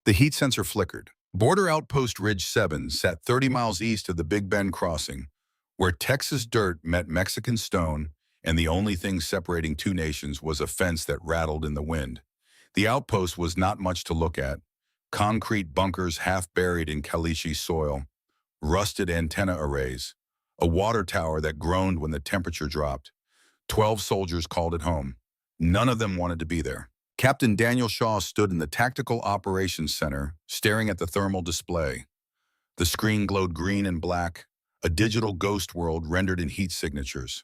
The heat sensor flickered. Border Outpost Ridge 7 sat 30 miles east of the Big Bend crossing, where Texas dirt met Mexican stone, and the only thing separating two nations was a fence that rattled in the wind. The outpost was not much to look at. Concrete bunkers half buried in caliche soil, rusted antenna arrays, a water tower that groaned when the temperature dropped. 12 soldiers called it home. None of them wanted to be there. Captain Daniel Shaw stood in the Tactical Operations Center, staring at the thermal display. The screen glowed green and black, a digital ghost world rendered in heat signatures.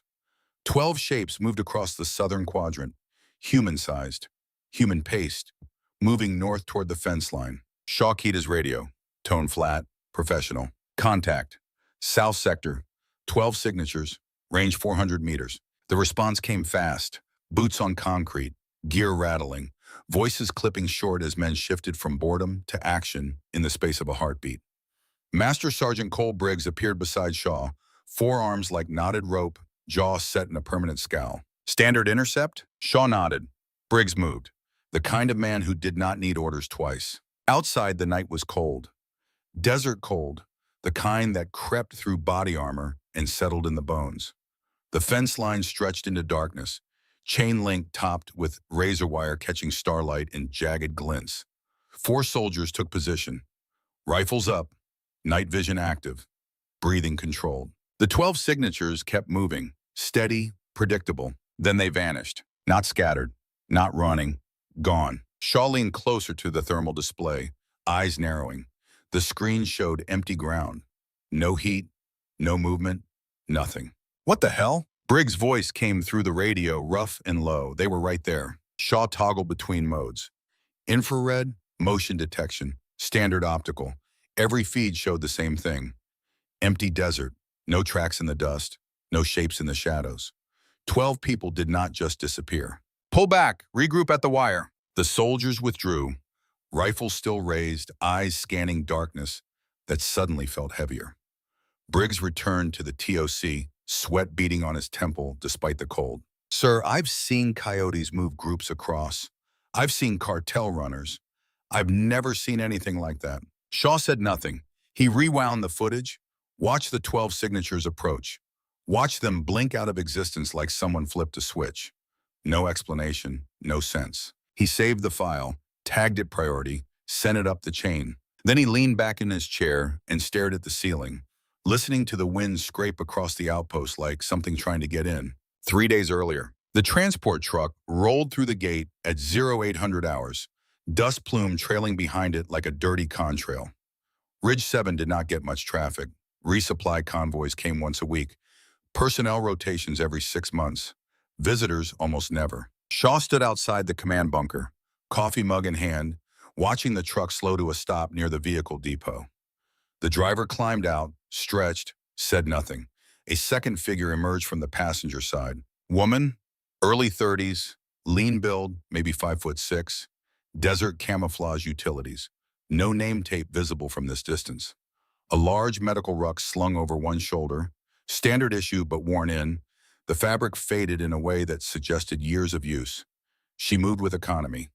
12 shapes moved across the southern quadrant, human-sized, human-paced, moving north toward the fence line. Shaw keyed his radio, tone flat, professional. Contact, south sector, 12 signatures, range 400 meters. The response came fast, boots on concrete, gear rattling, voices clipping short as men shifted from boredom to action in the space of a heartbeat. Master Sergeant Cole Briggs appeared beside Shaw, forearms like knotted rope, jaw set in a permanent scowl. Standard intercept? Shaw nodded. Briggs moved, the kind of man who did not need orders twice. Outside, the night was cold. Desert cold, the kind that crept through body armor and settled in the bones. The fence line stretched into darkness, chain link topped with razor wire catching starlight in jagged glints. 4 soldiers took position, rifles up, night vision active, breathing controlled. The 12 signatures kept moving, steady, predictable. Then they vanished, not scattered, not running, gone. Shaw leaned closer to the thermal display, eyes narrowing. The screen showed empty ground. No heat, no movement, nothing. What the hell? Briggs' voice came through the radio, rough and low. They were right there. Shaw toggled between modes. Infrared, motion detection, standard optical. Every feed showed the same thing. Empty desert, no tracks in the dust, no shapes in the shadows. 12 people did not just disappear. Pull back, regroup at the wire. The soldiers withdrew, rifles still raised, eyes scanning darkness that suddenly felt heavier. Briggs returned to the TOC, sweat beating on his temple despite the cold. Sir, I've seen coyotes move groups across. I've seen cartel runners. I've never seen anything like that. Shaw said nothing. He rewound the footage, watched the 12 signatures approach, watched them blink out of existence like someone flipped a switch. No explanation, no sense. He saved the file, tagged it priority, sent it up the chain. Then he leaned back in his chair and stared at the ceiling, listening to the wind scrape across the outpost like something trying to get in. 3 days earlier, the transport truck rolled through the gate at 0800 hours, dust plume trailing behind it like a dirty contrail. Ridge 7 did not get much traffic. Resupply convoys came once a week. Personnel rotations every 6 months. Visitors almost never. Shaw stood outside the command bunker, coffee mug in hand, watching the truck slow to a stop near the vehicle depot. The driver climbed out, stretched, said nothing. A second figure emerged from the passenger side. Woman, early 30s, lean build, maybe 5'6", desert camouflage utilities. No name tape visible from this distance. A large medical ruck slung over one shoulder, standard issue but worn in. The fabric faded in a way that suggested years of use. She moved with economy.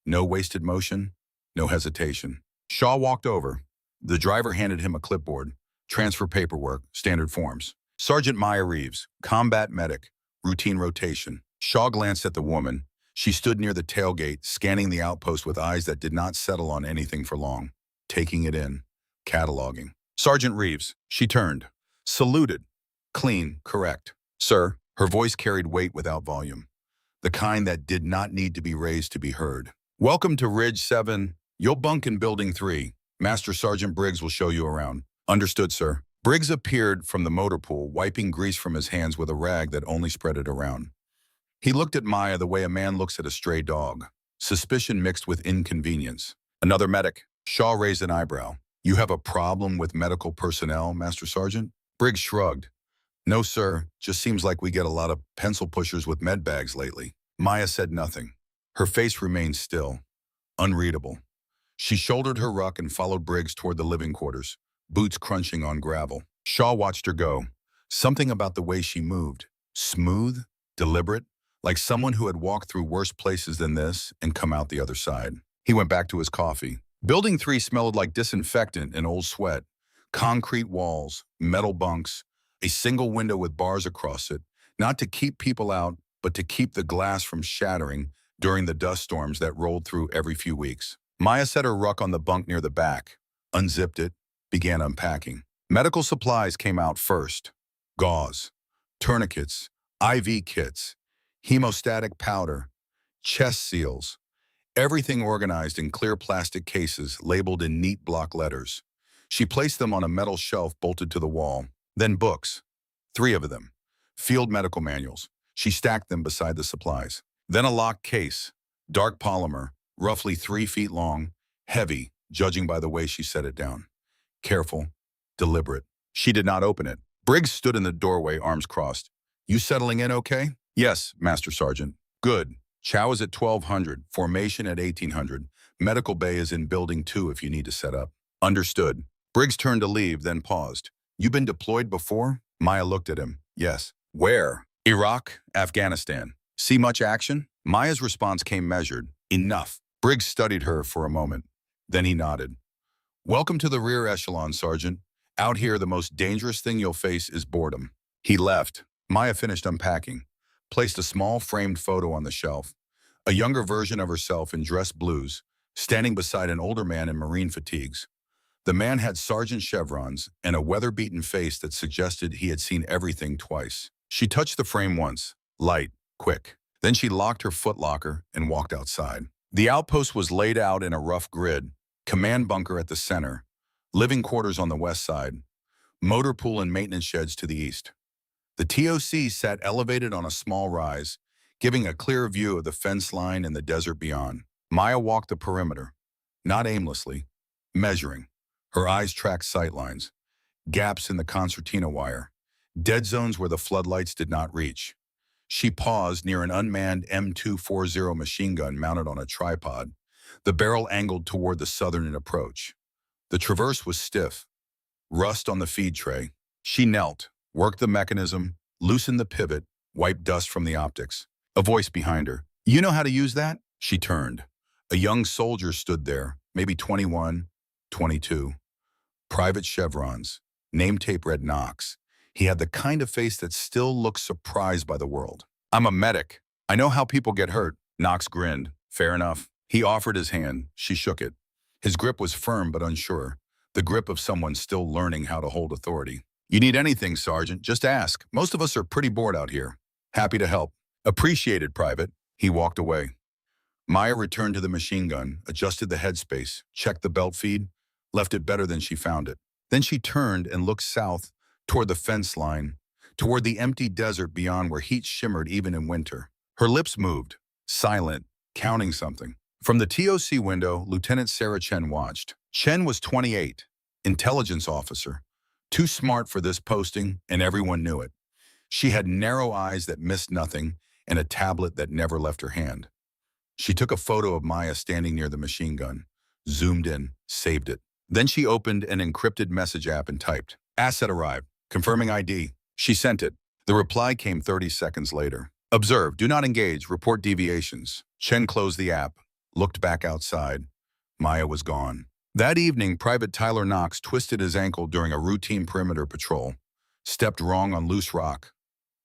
No wasted motion, no hesitation. Shaw walked over. The driver handed him a clipboard, transfer paperwork, standard forms. Sergeant Maya Reeves, combat medic, routine rotation. Shaw glanced at the woman. She stood near the tailgate, scanning the outpost with eyes that did not settle on anything for long, taking it in, cataloging. Sergeant Reeves, she turned, saluted, clean, correct. Sir, her voice carried weight without volume, the kind that did not need to be raised to be heard. Welcome to Ridge 7. You'll bunk in Building 3. Master Sergeant Briggs will show you around. Understood, sir. Briggs appeared from the motor pool, wiping grease from his hands with a rag that only spread it around. He looked at Maya the way a man looks at a stray dog, suspicion mixed with inconvenience. Another medic. Shaw raised an eyebrow. You have a problem with medical personnel, Master Sergeant? Briggs shrugged. No, sir. Just seems like we get a lot of pencil pushers with med bags lately. Maya said nothing. Her face remained still, unreadable. She shouldered her ruck and followed Briggs toward the living quarters, boots crunching on gravel. Shaw watched her go. Something about the way she moved. Smooth, deliberate, like someone who had walked through worse places than this and come out the other side. He went back to his coffee, Building 3 smelled like disinfectant and old sweat. Concrete walls, metal bunks, a single window with bars across it, not to keep people out, but to keep the glass from shattering during the dust storms that rolled through every few weeks. Maya set her ruck on the bunk near the back, unzipped it, began unpacking. Medical supplies came out first. Gauze, tourniquets, IV kits, hemostatic powder, chest seals, everything organized in clear plastic cases labeled in neat block letters. She placed them on a metal shelf bolted to the wall. Then books, 3 of them, field medical manuals. She stacked them beside the supplies. Then a locked case, dark polymer, roughly 3 feet long, heavy, judging by the way she set it down. Careful, deliberate. She did not open it. Briggs stood in the doorway, arms crossed. You settling in okay? Yes, Master Sergeant. Good. Chow is at 1200, formation at 1800. Medical bay is in building 2 if you need to set up. Understood. Briggs turned to leave, then paused. You been deployed before? Maya looked at him. Yes. Where? Iraq, Afghanistan. See much action? Maya's response came measured. Enough. Briggs studied her for a moment. Then he nodded. Welcome to the rear echelon, Sergeant. Out here, the most dangerous thing you'll face is boredom. He left. Maya finished unpacking, placed a small framed photo on the shelf. A younger version of herself in dress blues, standing beside an older man in Marine fatigues. The man had sergeant chevrons and a weather-beaten face that suggested he had seen everything twice. She touched the frame once, light, quick. Then she locked her footlocker and walked outside. The outpost was laid out in a rough grid, command bunker at the center, living quarters on the west side, motor pool and maintenance sheds to the east. The TOC sat elevated on a small rise, giving a clear view of the fence line and the desert beyond. Maya walked the perimeter, not aimlessly, measuring. Her eyes tracked sightlines, gaps in the concertina wire, dead zones where the floodlights did not reach. She paused near an unmanned M240 machine gun mounted on a tripod, the barrel angled toward the southern approach. The traverse was stiff, rust on the feed tray. She knelt, worked the mechanism, loosened the pivot, wiped dust from the optics. A voice behind her. You know how to use that? She turned. A young soldier stood there, maybe 21, 22. Private chevrons, name tape read Knox. He had the kind of face that still looks surprised by the world. I'm a medic. I know how people get hurt. Knox grinned. Fair enough. He offered his hand. She shook it. His grip was firm but unsure, the grip of someone still learning how to hold authority. You need anything, Sergeant, just ask. Most of us are pretty bored out here. Happy to help. Appreciated, Private. He walked away. Maya returned to the machine gun, adjusted the headspace, checked the belt feed, left it better than she found it. Then she turned and looked south, toward the fence line, toward the empty desert beyond where heat shimmered even in winter. Her lips moved, silent, counting something. From the TOC window, Lieutenant Sarah Chen watched. Chen was 28, intelligence officer, too smart for this posting, and everyone knew it. She had narrow eyes that missed nothing and a tablet that never left her hand. She took a photo of Maya standing near the machine gun, zoomed in, saved it. Then she opened an encrypted message app and typed, "Asset arrived. Confirming ID." She sent it. The reply came 30 seconds later. "Observe, do not engage, report deviations." Chen closed the app, looked back outside. Maya was gone. That evening, Private Tyler Knox twisted his ankle during a routine perimeter patrol, stepped wrong on loose rock,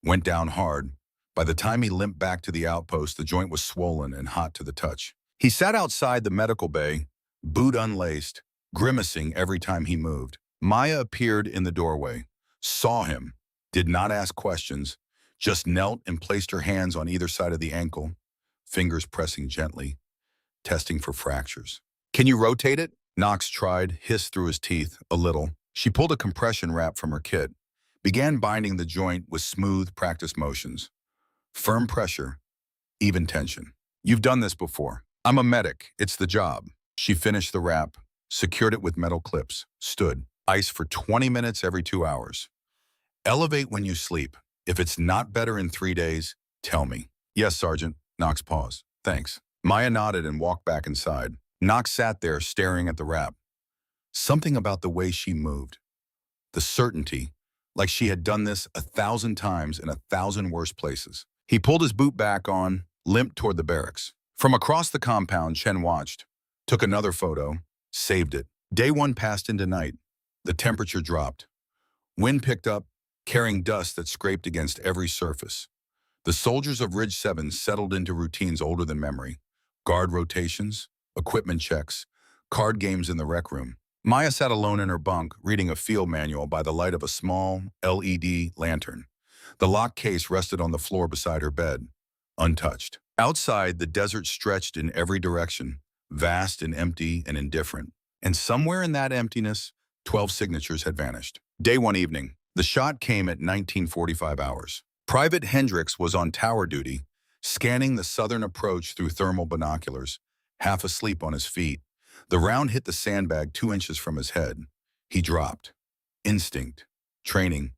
went down hard. By the time he limped back to the outpost, the joint was swollen and hot to the touch. He sat outside the medical bay, boot unlaced, grimacing every time he moved. Maya appeared in the doorway, saw him, did not ask questions, just knelt and placed her hands on either side of the ankle, fingers pressing gently, testing for fractures. "Can you rotate it?" Knox tried, hissed through his teeth, a little. She pulled a compression wrap from her kit, began binding the joint with smooth practice motions. Firm pressure, even tension. "You've done this before." "I'm a medic. It's the job." She finished the wrap, secured it with metal clips, stood. "Ice for 20 minutes every 2 hours. Elevate when you sleep. If it's not better in 3 days, tell me." "Yes, Sergeant." Knox paused. "Thanks." Maya nodded and walked back inside. Knox sat there staring at the wrap. Something about the way she moved. The certainty, like she had done this 1,000 times in 1,000 worse places. He pulled his boot back on, limped toward the barracks. From across the compound, Chen watched, took another photo, Saved it. Day one passed into night. The temperature dropped. Wind picked up, carrying dust that scraped against every surface. The soldiers of Ridge 7 settled into routines older than memory. Guard rotations, equipment checks, card games in the rec room. Maya sat alone in her bunk, reading a field manual by the light of a small LED lantern. The locked case rested on the floor beside her bed, untouched. Outside, the desert stretched in every direction, vast and empty and indifferent. And somewhere in that emptiness, 12 signatures had vanished. Day one evening. The shot came at 1945 hours. Private Hendricks was on tower duty, scanning the southern approach through thermal binoculars, half asleep on his feet. The round hit the sandbag 2 inches from his head. He dropped. Instinct, training,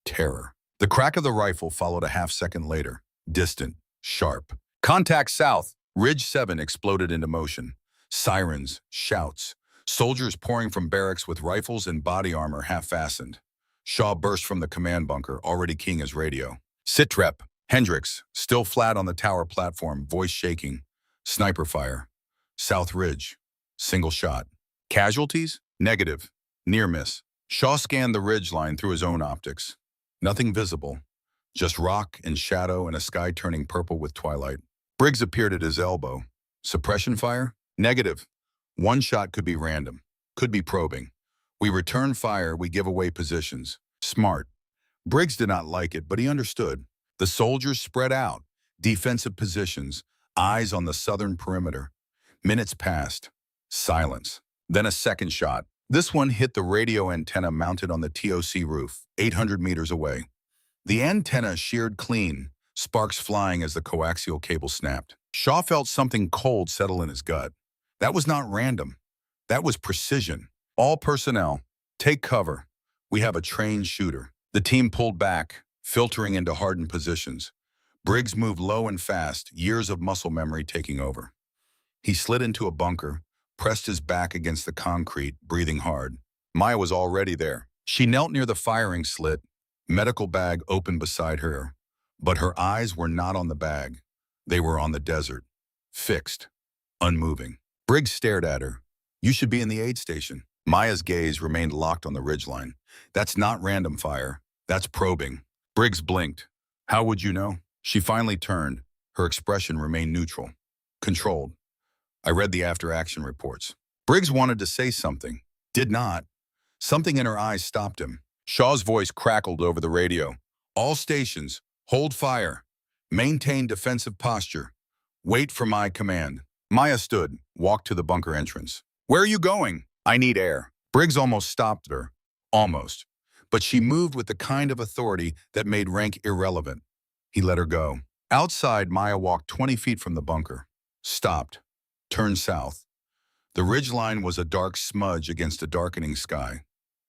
terror. The crack of the rifle followed a half-second later, distant, sharp. Contact south. Ridge 7 exploded into motion. Sirens, shouts. Soldiers pouring from barracks with rifles and body armor half-fastened. Shaw burst from the command bunker, already keying his radio. Sitrep. Hendricks, still flat on the tower platform, voice shaking. Sniper fire. South Ridge. Single shot. Casualties? Negative. Near miss. Shaw scanned the ridge line through his own optics. Nothing visible. Just rock and shadow and a sky turning purple with twilight. Briggs appeared at his elbow. Suppression fire? Negative. One shot could be random. Could be probing. We return fire, we give away positions. Smart. Briggs did not like it, but he understood. The soldiers spread out. Defensive positions. Eyes on the southern perimeter. Minutes passed. Silence. Then a second shot. This one hit the radio antenna mounted on the TOC roof, 800 meters away. The antenna sheared clean, sparks flying as the coaxial cable snapped. Shaw felt something cold settle in his gut. That was not random. That was precision. All personnel, take cover. We have a trained shooter. The team pulled back, filtering into hardened positions. Briggs moved low and fast, years of muscle memory taking over. He slid into a bunker, pressed his back against the concrete, breathing hard. Maya was already there. She knelt near the firing slit, medical bag open beside her. But her eyes were not on the bag. They were on the desert, fixed, unmoving. Briggs stared at her. You should be in the aid station. Maya's gaze remained locked on the ridgeline. That's not random fire. That's probing. Briggs blinked. How would you know? She finally turned. Her expression remained neutral, controlled. I read the after-action reports. Briggs wanted to say something. Did not. Something in her eyes stopped him. Shaw's voice crackled over the radio. All stations, hold fire. Maintain defensive posture. Wait for my command. Maya stood, walked to the bunker entrance. Where are you going? I need air. Briggs almost stopped her. Almost. But she moved with the kind of authority that made rank irrelevant. He let her go. Outside, Maya walked 20 feet from the bunker. Stopped. Turned south. The ridgeline was a dark smudge against a darkening sky.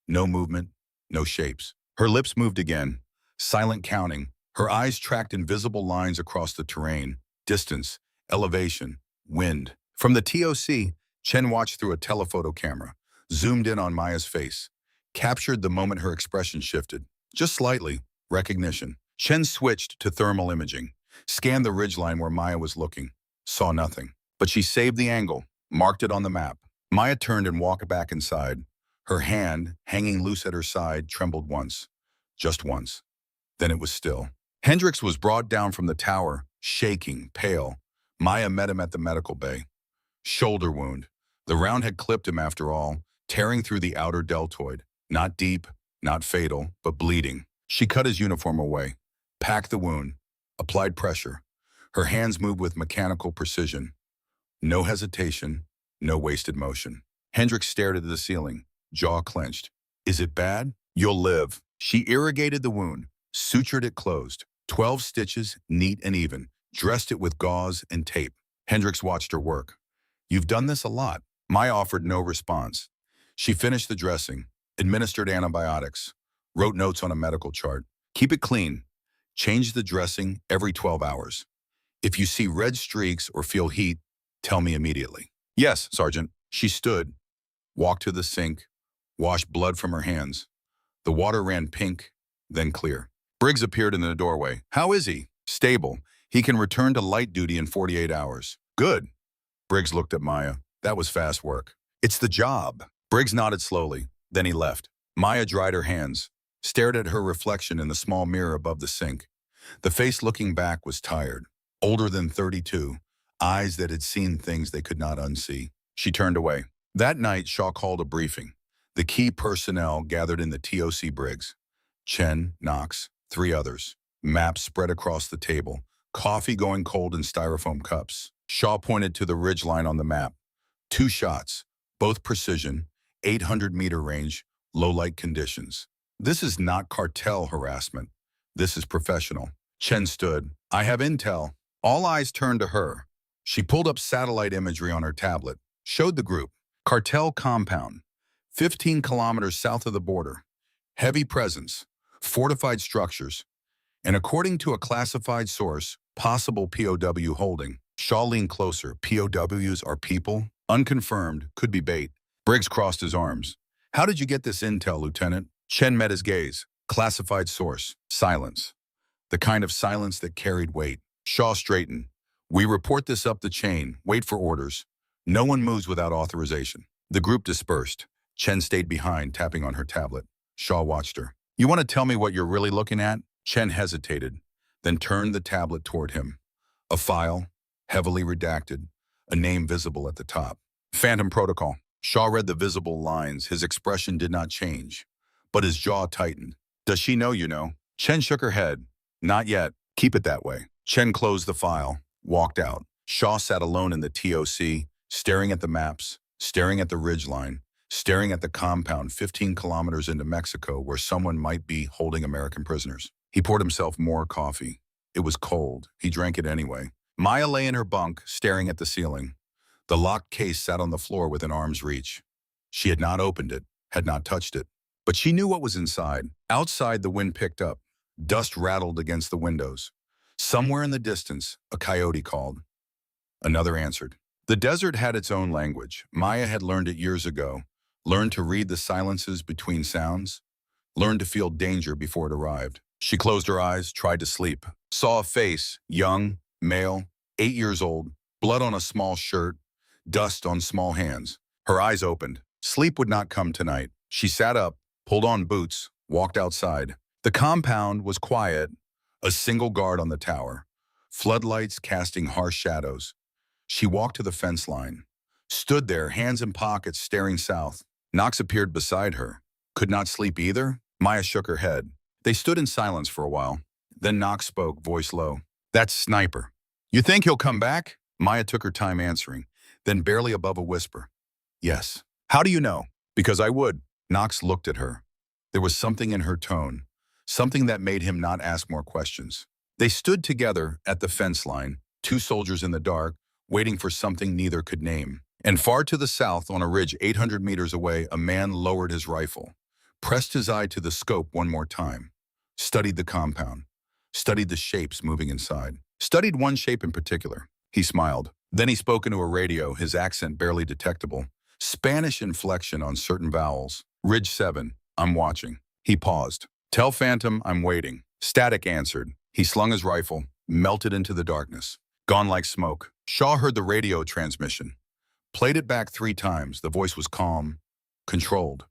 No movement, no shapes. Her lips moved again, silent counting. Her eyes tracked invisible lines across the terrain. Distance, elevation, wind. From the TOC, Chen watched through a telephoto camera, zoomed in on Maya's face, captured the moment her expression shifted. Just slightly, recognition. Chen switched to thermal imaging, scanned the ridgeline where Maya was looking, saw nothing. But she saved the angle, marked it on the map. Maya turned and walked back inside. Her hand, hanging loose at her side, trembled once. Just once. Then it was still. Hendricks was brought down from the tower, shaking, pale. Maya met him at the medical bay. Shoulder wound. The round had clipped him after all, tearing through the outer deltoid. Not deep, not fatal, but bleeding. She cut his uniform away, packed the wound, applied pressure. Her hands moved with mechanical precision. No hesitation, no wasted motion. Hendricks stared at the ceiling, jaw clenched. Is it bad? You'll live. She irrigated the wound, sutured it closed. 12 stitches, neat and even, dressed it with gauze and tape. Hendricks watched her work. You've done this a lot. Maya offered no response. She finished the dressing, administered antibiotics, wrote notes on a medical chart. Keep it clean. Change the dressing every 12 hours. If you see red streaks or feel heat, tell me immediately. Yes, Sergeant. She stood, walked to the sink, washed blood from her hands. The water ran pink, then clear. Briggs appeared in the doorway. How is he? Stable. He can return to light duty in 48 hours. Good. Briggs looked at Maya. That was fast work. It's the job. Briggs nodded slowly. Then he left. Maya dried her hands, stared at her reflection in the small mirror above the sink. The face looking back was tired, older than 32, eyes that had seen things they could not unsee. She turned away. That night, Shaw called a briefing. The key personnel gathered in the TOC Briggs. Chen, Knox, 3 others. Maps spread across the table, coffee going cold in styrofoam cups. Shaw pointed to the ridgeline on the map. 2 shots, both precision, 800-meter range, low-light conditions. This is not cartel harassment. This is professional. Chen stood. I have intel. All eyes turned to her. She pulled up satellite imagery on her tablet, showed the group. Cartel compound, 15 kilometers south of the border. Heavy presence, fortified structures, and according to a classified source, possible POW holding. Shaw leaned closer. POWs are people? Unconfirmed, could be bait. Briggs crossed his arms. How did you get this intel, Lieutenant? Chen met his gaze. Classified source. Silence. The kind of silence that carried weight. Shaw straightened. We report this up the chain. Wait for orders. No one moves without authorization. The group dispersed. Chen stayed behind, tapping on her tablet. Shaw watched her. You want to tell me what you're really looking at? Chen hesitated, then turned the tablet toward him. A file, heavily redacted, a name visible at the top. Phantom Protocol. Shaw read the visible lines. His expression did not change, but his jaw tightened. Does she know you know? Chen shook her head. Not yet. Keep it that way. Chen closed the file, walked out. Shaw sat alone in the TOC, staring at the maps, staring at the ridgeline, staring at the compound 15 kilometers into Mexico where someone might be holding American prisoners. He poured himself more coffee. It was cold. He drank it anyway. Maya lay in her bunk, staring at the ceiling. The locked case sat on the floor within arm's reach. She had not opened it, had not touched it. But she knew what was inside. Outside, the wind picked up. Dust rattled against the windows. Somewhere in the distance, a coyote called. Another answered. The desert had its own language. Maya had learned it years ago. Learned to read the silences between sounds. Learned to feel danger before it arrived. She closed her eyes, tried to sleep. Saw a face, young, male, 8 years old, blood on a small shirt, dust on small hands. Her eyes opened. Sleep would not come tonight. She sat up, pulled on boots, walked outside. The compound was quiet, a single guard on the tower, floodlights casting harsh shadows. She walked to the fence line, stood there, hands in pockets, staring south. Knox appeared beside her. Could not sleep either? Maya shook her head. They stood in silence for a while. Then Knox spoke, voice low. That's Sniper. You think he'll come back? Maya took her time answering, then barely above a whisper. Yes. How do you know? Because I would. Knox looked at her. There was something in her tone, something that made him not ask more questions. They stood together at the fence line, 2 soldiers in the dark, waiting for something neither could name. And far to the south, on a ridge 800 meters away, a man lowered his rifle, pressed his eye to the scope one more time, studied the compound, studied the shapes moving inside, studied one shape in particular. He smiled. Then he spoke into a radio, his accent barely detectable, Spanish inflection on certain vowels. Ridge 7, I'm watching. He paused. Tell Phantom I'm waiting. Static answered. He slung his rifle, melted into the darkness. Gone like smoke. Shaw heard the radio transmission. Played it back 3 times. The voice was calm, controlled.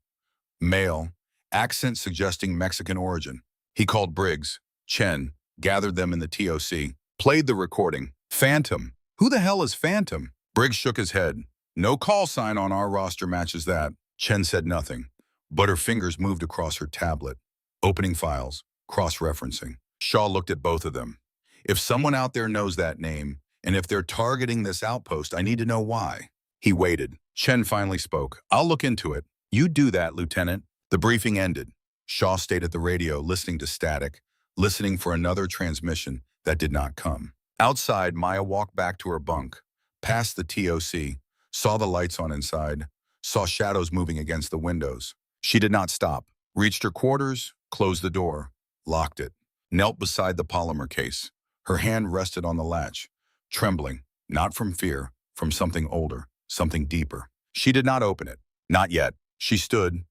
Male, accent suggesting Mexican origin. He called Briggs, Chen, gathered them in the TOC. Played the recording. Phantom. Who the hell is Phantom? Briggs shook his head. No call sign on our roster matches that. Chen said nothing, but her fingers moved across her tablet, opening files, cross-referencing. Shaw looked at both of them. If someone out there knows that name, and if they're targeting this outpost, I need to know why. He waited. Chen finally spoke. I'll look into it. You do that, Lieutenant. The briefing ended. Shaw stayed at the radio, listening to static, listening for another transmission that did not come. Outside, Maya walked back to her bunk, past the TOC, saw the lights on inside, saw shadows moving against the windows. She did not stop, reached her quarters, closed the door, locked it, knelt beside the polymer case. Her hand rested on the latch, trembling, not from fear, from something older, something deeper. She did not open it. Not yet. She stood,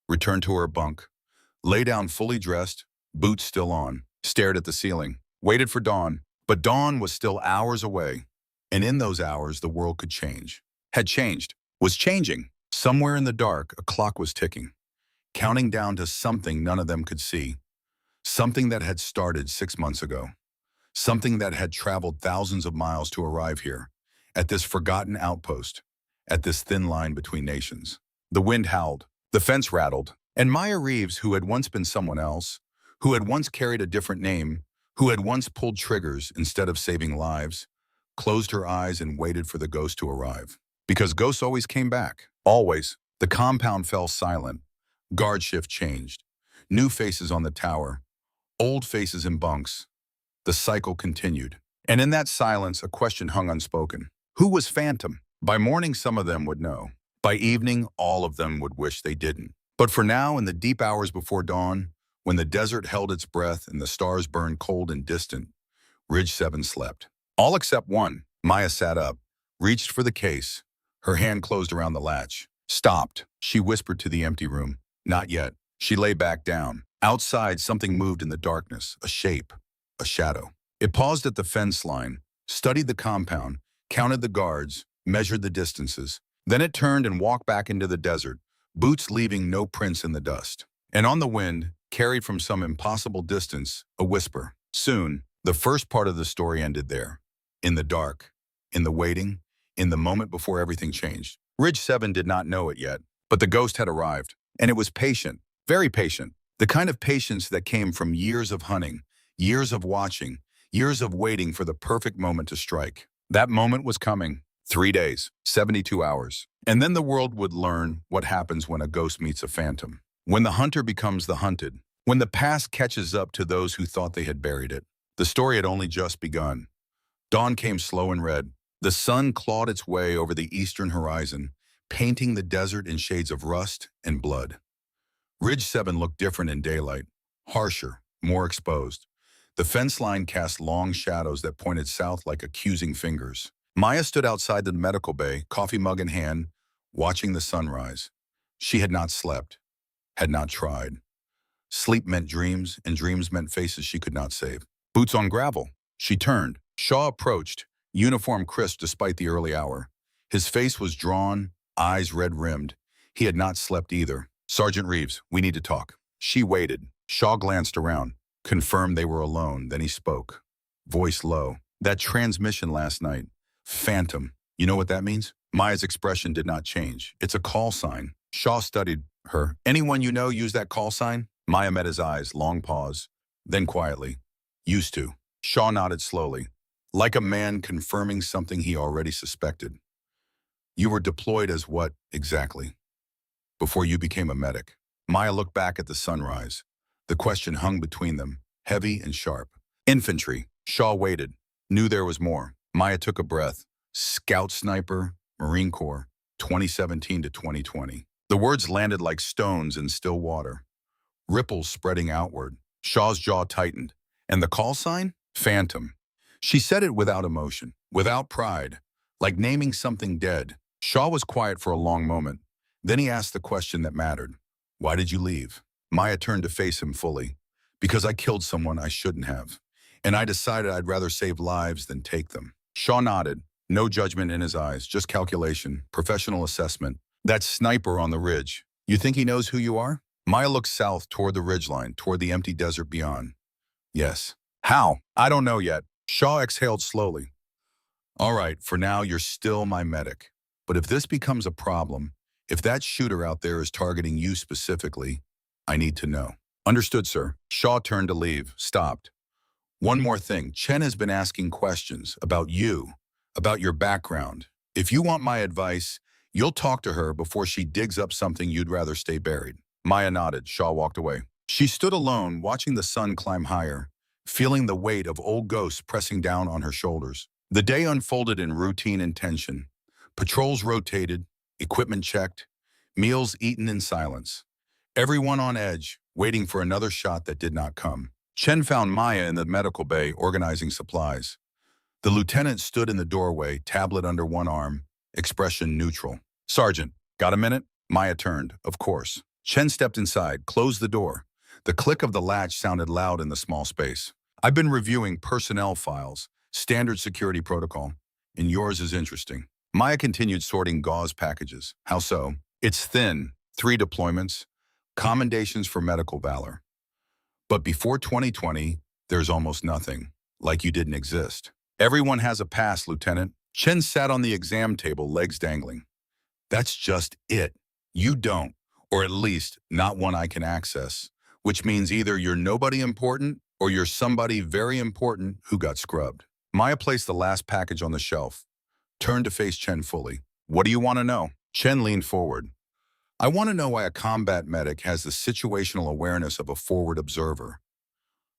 returned to her bunk, lay down fully dressed, boots still on, stared at the ceiling, waited for dawn. But dawn was still hours away, and in those hours the world could change. Had changed, was changing. Somewhere in the dark, a clock was ticking, counting down to something none of them could see, something that had started 6 months ago, something that had traveled thousands of miles to arrive here, at this forgotten outpost, at this thin line between nations. The wind howled, the fence rattled, and Maya Reeves, who had once been someone else, who had once carried a different name, who had once pulled triggers instead of saving lives, closed her eyes and waited for the ghost to arrive. Because ghosts always came back. Always. The compound fell silent. Guard shift changed. New faces on the tower. Old faces in bunks. The cycle continued. And in that silence, a question hung unspoken. Who was Phantom? By morning, some of them would know. By evening, all of them would wish they didn't. But for now, in the deep hours before dawn, when the desert held its breath and the stars burned cold and distant, Ridge 7 slept. All except one. Maya sat up, reached for the case. Her hand closed around the latch. Stopped, she whispered to the empty room. Not yet. She lay back down. Outside, something moved in the darkness, a shape, a shadow. It paused at the fence line, studied the compound, counted the guards, measured the distances. Then it turned and walked back into the desert, boots leaving no prints in the dust. And on the wind, carried from some impossible distance, a whisper. Soon, the first part of the story ended there. In the dark, in the waiting, in the moment before everything changed. Ridge 7 did not know it yet, but the ghost had arrived. And it was patient, very patient. The kind of patience that came from years of hunting, years of watching, years of waiting for the perfect moment to strike. That moment was coming. 3 days, 72 hours. And then the world would learn what happens when a ghost meets a phantom. When the hunter becomes the hunted. When the past catches up to those who thought they had buried it. The story had only just begun. Dawn came slow and red. The sun clawed its way over the eastern horizon, painting the desert in shades of rust and blood. Ridge 7 looked different in daylight, harsher, more exposed. The fence line cast long shadows that pointed south like accusing fingers. Maya stood outside the medical bay, coffee mug in hand, watching the sunrise. She had not slept, had not tried. Sleep meant dreams, and dreams meant faces she could not save. Boots on gravel. She turned. Shaw approached, uniform crisp despite the early hour. His face was drawn, eyes red-rimmed. He had not slept either. Sergeant Reeves, we need to talk. She waited. Shaw glanced around, confirmed they were alone. Then he spoke. Voice low. That transmission last night. Phantom. You know what that means? Maya's expression did not change. It's a call sign. Shaw studied her. Anyone you know use that call sign? Maya met his eyes, long pause. Then quietly. Used to. Shaw nodded slowly, like a man confirming something he already suspected. You were deployed as what, exactly? Before you became a medic. Maya looked back at the sunrise. The question hung between them, heavy and sharp. Infantry. Shaw waited, knew there was more. Maya took a breath. Scout sniper, Marine Corps, 2017 to 2020. The words landed like stones in still water. Ripples spreading outward. Shaw's jaw tightened. And the call sign? Phantom. She said it without emotion, without pride, like naming something dead. Shaw was quiet for a long moment. Then he asked the question that mattered. Why did you leave? Maya turned to face him fully. Because I killed someone I shouldn't have. And I decided I'd rather save lives than take them. Shaw nodded, no judgment in his eyes, just calculation, professional assessment. That sniper on the ridge. You think he knows who you are? Maya looked south toward the ridgeline, toward the empty desert beyond. Yes. How? I don't know yet. Shaw exhaled slowly. All right, for now you're still my medic. But if this becomes a problem, if that shooter out there is targeting you specifically, I need to know. Understood, sir. Shaw turned to leave, stopped. One more thing. Chen has been asking questions about you, about your background. If you want my advice, you'll talk to her before she digs up something you'd rather stay buried. Maya nodded. Shaw walked away. She stood alone, watching the sun climb higher, feeling the weight of old ghosts pressing down on her shoulders. The day unfolded in routine and tension. Patrols rotated, equipment checked, meals eaten in silence. Everyone on edge, waiting for another shot that did not come. Chen found Maya in the medical bay, organizing supplies. The lieutenant stood in the doorway, tablet under one arm, expression neutral. Sergeant, got a minute? Maya turned, of course. Chen stepped inside, closed the door. The click of the latch sounded loud in the small space. I've been reviewing personnel files, standard security protocol, and yours is interesting. Maya continued sorting gauze packages. How so? It's thin, 3 deployments, commendations for medical valor. But before 2020, there's almost nothing, like you didn't exist. Everyone has a pass, Lieutenant. Chen sat on the exam table, legs dangling. That's just it. You don't, or at least not one I can access, which means either you're nobody important or you're somebody very important who got scrubbed. Maya placed the last package on the shelf, turned to face Chen fully. What do you want to know? Chen leaned forward. I want to know why a combat medic has the situational awareness of a forward observer.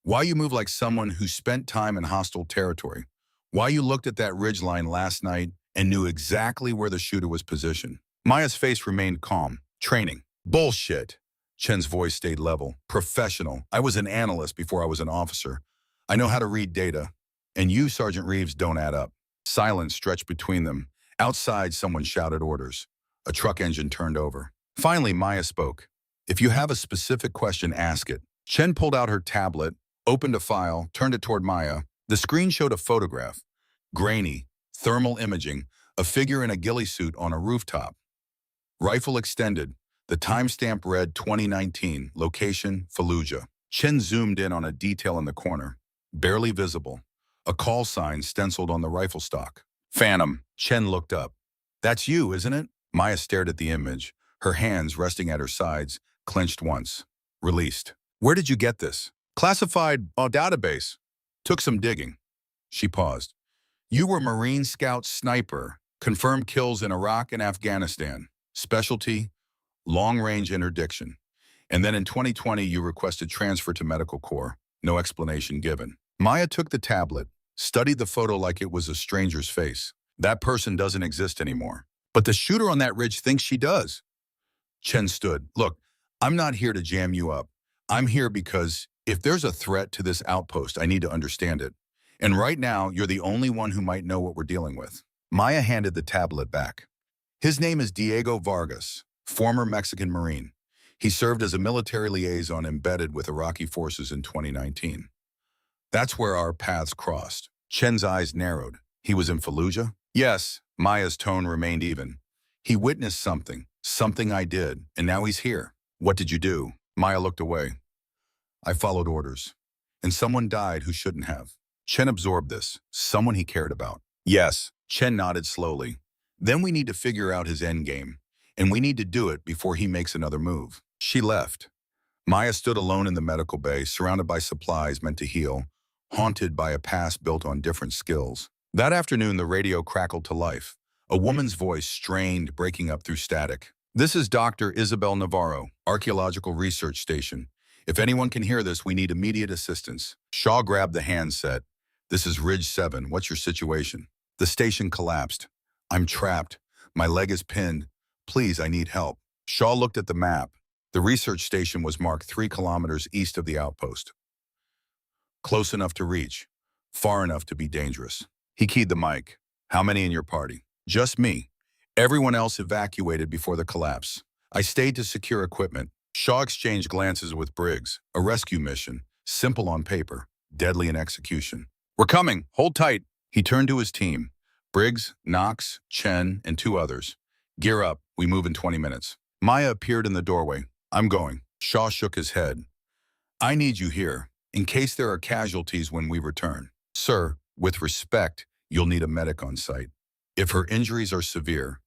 Why you move like someone who spent time in hostile territory. Why you looked at that ridgeline last night and knew exactly where the shooter was positioned. Maya's face remained calm. Training. Bullshit. Chen's voice stayed level. Professional. I was an analyst before I was an officer. I know how to read data. And you, Sergeant Reeves, don't add up. Silence stretched between them. Outside, someone shouted orders. A truck engine turned over. Finally, Maya spoke. If you have a specific question, ask it. Chen pulled out her tablet, opened a file, turned it toward Maya. The screen showed a photograph. Grainy, thermal imaging, a figure in a ghillie suit on a rooftop. Rifle extended. The timestamp read 2019, location Fallujah. Chen zoomed in on a detail in the corner. Barely visible. A call sign stenciled on the rifle stock. Phantom. Chen looked up. That's you, isn't it? Maya stared at the image, her hands resting at her sides, clenched once. Released. Where did you get this? Classified database. Took some digging. She paused. You were Marine Scout Sniper. Confirmed kills in Iraq and Afghanistan. Specialty, long-range interdiction. And then in 2020, you requested transfer to Medical Corps. No explanation given. Maya took the tablet, studied the photo like it was a stranger's face. That person doesn't exist anymore. But the shooter on that ridge thinks she does. Chen stood. Look, I'm not here to jam you up. I'm here because if there's a threat to this outpost, I need to understand it. And right now, you're the only one who might know what we're dealing with. Maya handed the tablet back. His name is Diego Vargas, former Mexican Marine. He served as a military liaison embedded with Iraqi forces in 2019. That's where our paths crossed. Chen's eyes narrowed. He was in Fallujah? Yes, Maya's tone remained even. He witnessed something I did, and now he's here. What did you do? Maya looked away. I followed orders. And someone died who shouldn't have. Chen absorbed this. Someone he cared about. Yes, Chen nodded slowly. Then we need to figure out his endgame. And we need to do it before he makes another move. She left. Maya stood alone in the medical bay, surrounded by supplies meant to heal, haunted by a past built on different skills. That afternoon, the radio crackled to life. A woman's voice strained, breaking up through static. This is Dr. Isabel Navarro, Archaeological Research Station. If anyone can hear this, we need immediate assistance. Shaw grabbed the handset. This is Ridge 7. What's your situation? The station collapsed. I'm trapped. My leg is pinned. Please, I need help. Shaw looked at the map. The research station was marked 3 kilometers east of the outpost. Close enough to reach. Far enough to be dangerous. He keyed the mic. How many in your party? Just me. Everyone else evacuated before the collapse. I stayed to secure equipment. Shaw exchanged glances with Briggs. A rescue mission. Simple on paper. Deadly in execution. We're coming. Hold tight. He turned to his team. Briggs, Knox, Chen, and 2 others. Gear up. We move in 20 minutes. Maya appeared in the doorway. I'm going. Shaw shook his head. I need you here, in case there are casualties when we return. Sir, with respect, you'll need a medic on site. If her injuries are severe,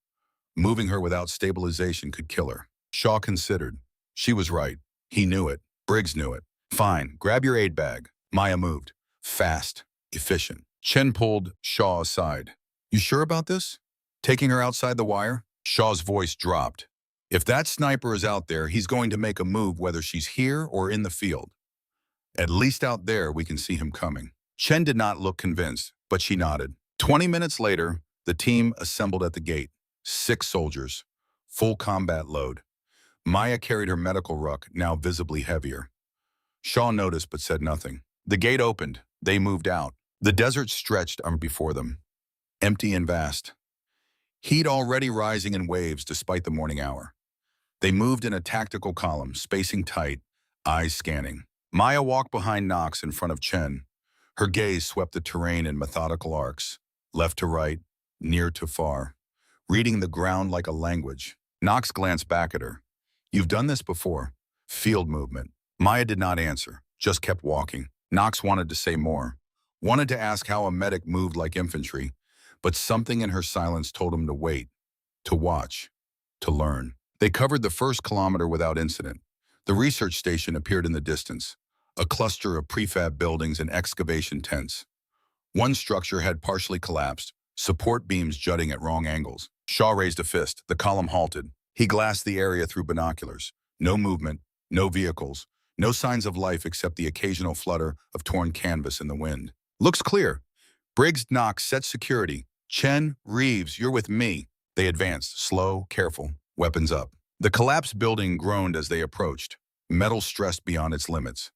moving her without stabilization could kill her. Shaw considered. She was right. He knew it. Briggs knew it. Fine, grab your aid bag. Maya moved. Fast, efficient. Chen pulled Shaw aside. You sure about this? Taking her outside the wire? Shaw's voice dropped. If that sniper is out there, he's going to make a move whether she's here or in the field. At least out there, we can see him coming. Chen did not look convinced, but she nodded. 20 minutes later, the team assembled at the gate. 6 soldiers. Full combat load. Maya carried her medical ruck, now visibly heavier. Shaw noticed but said nothing. The gate opened. They moved out. The desert stretched before them. Empty and vast. Heat already rising in waves despite the morning hour. They moved in a tactical column, spacing tight, eyes scanning. Maya walked behind Knox in front of Chen. Her gaze swept the terrain in methodical arcs, left to right, near to far, reading the ground like a language. Knox glanced back at her. You've done this before. Field movement. Maya did not answer, just kept walking. Knox wanted to say more, wanted to ask how a medic moved like infantry, but something in her silence told him to wait, to watch, to learn. They covered the first kilometer without incident. The research station appeared in the distance, a cluster of prefab buildings and excavation tents. One structure had partially collapsed, support beams jutting at wrong angles. Shaw raised a fist. The column halted. He glassed the area through binoculars. No movement, no vehicles, no signs of life except the occasional flutter of torn canvas in the wind. Looks clear. Briggs Knox set security. Chen, Reeves, you're with me. They advanced, slow, careful, weapons up. The collapsed building groaned as they approached, metal stressed beyond its limits.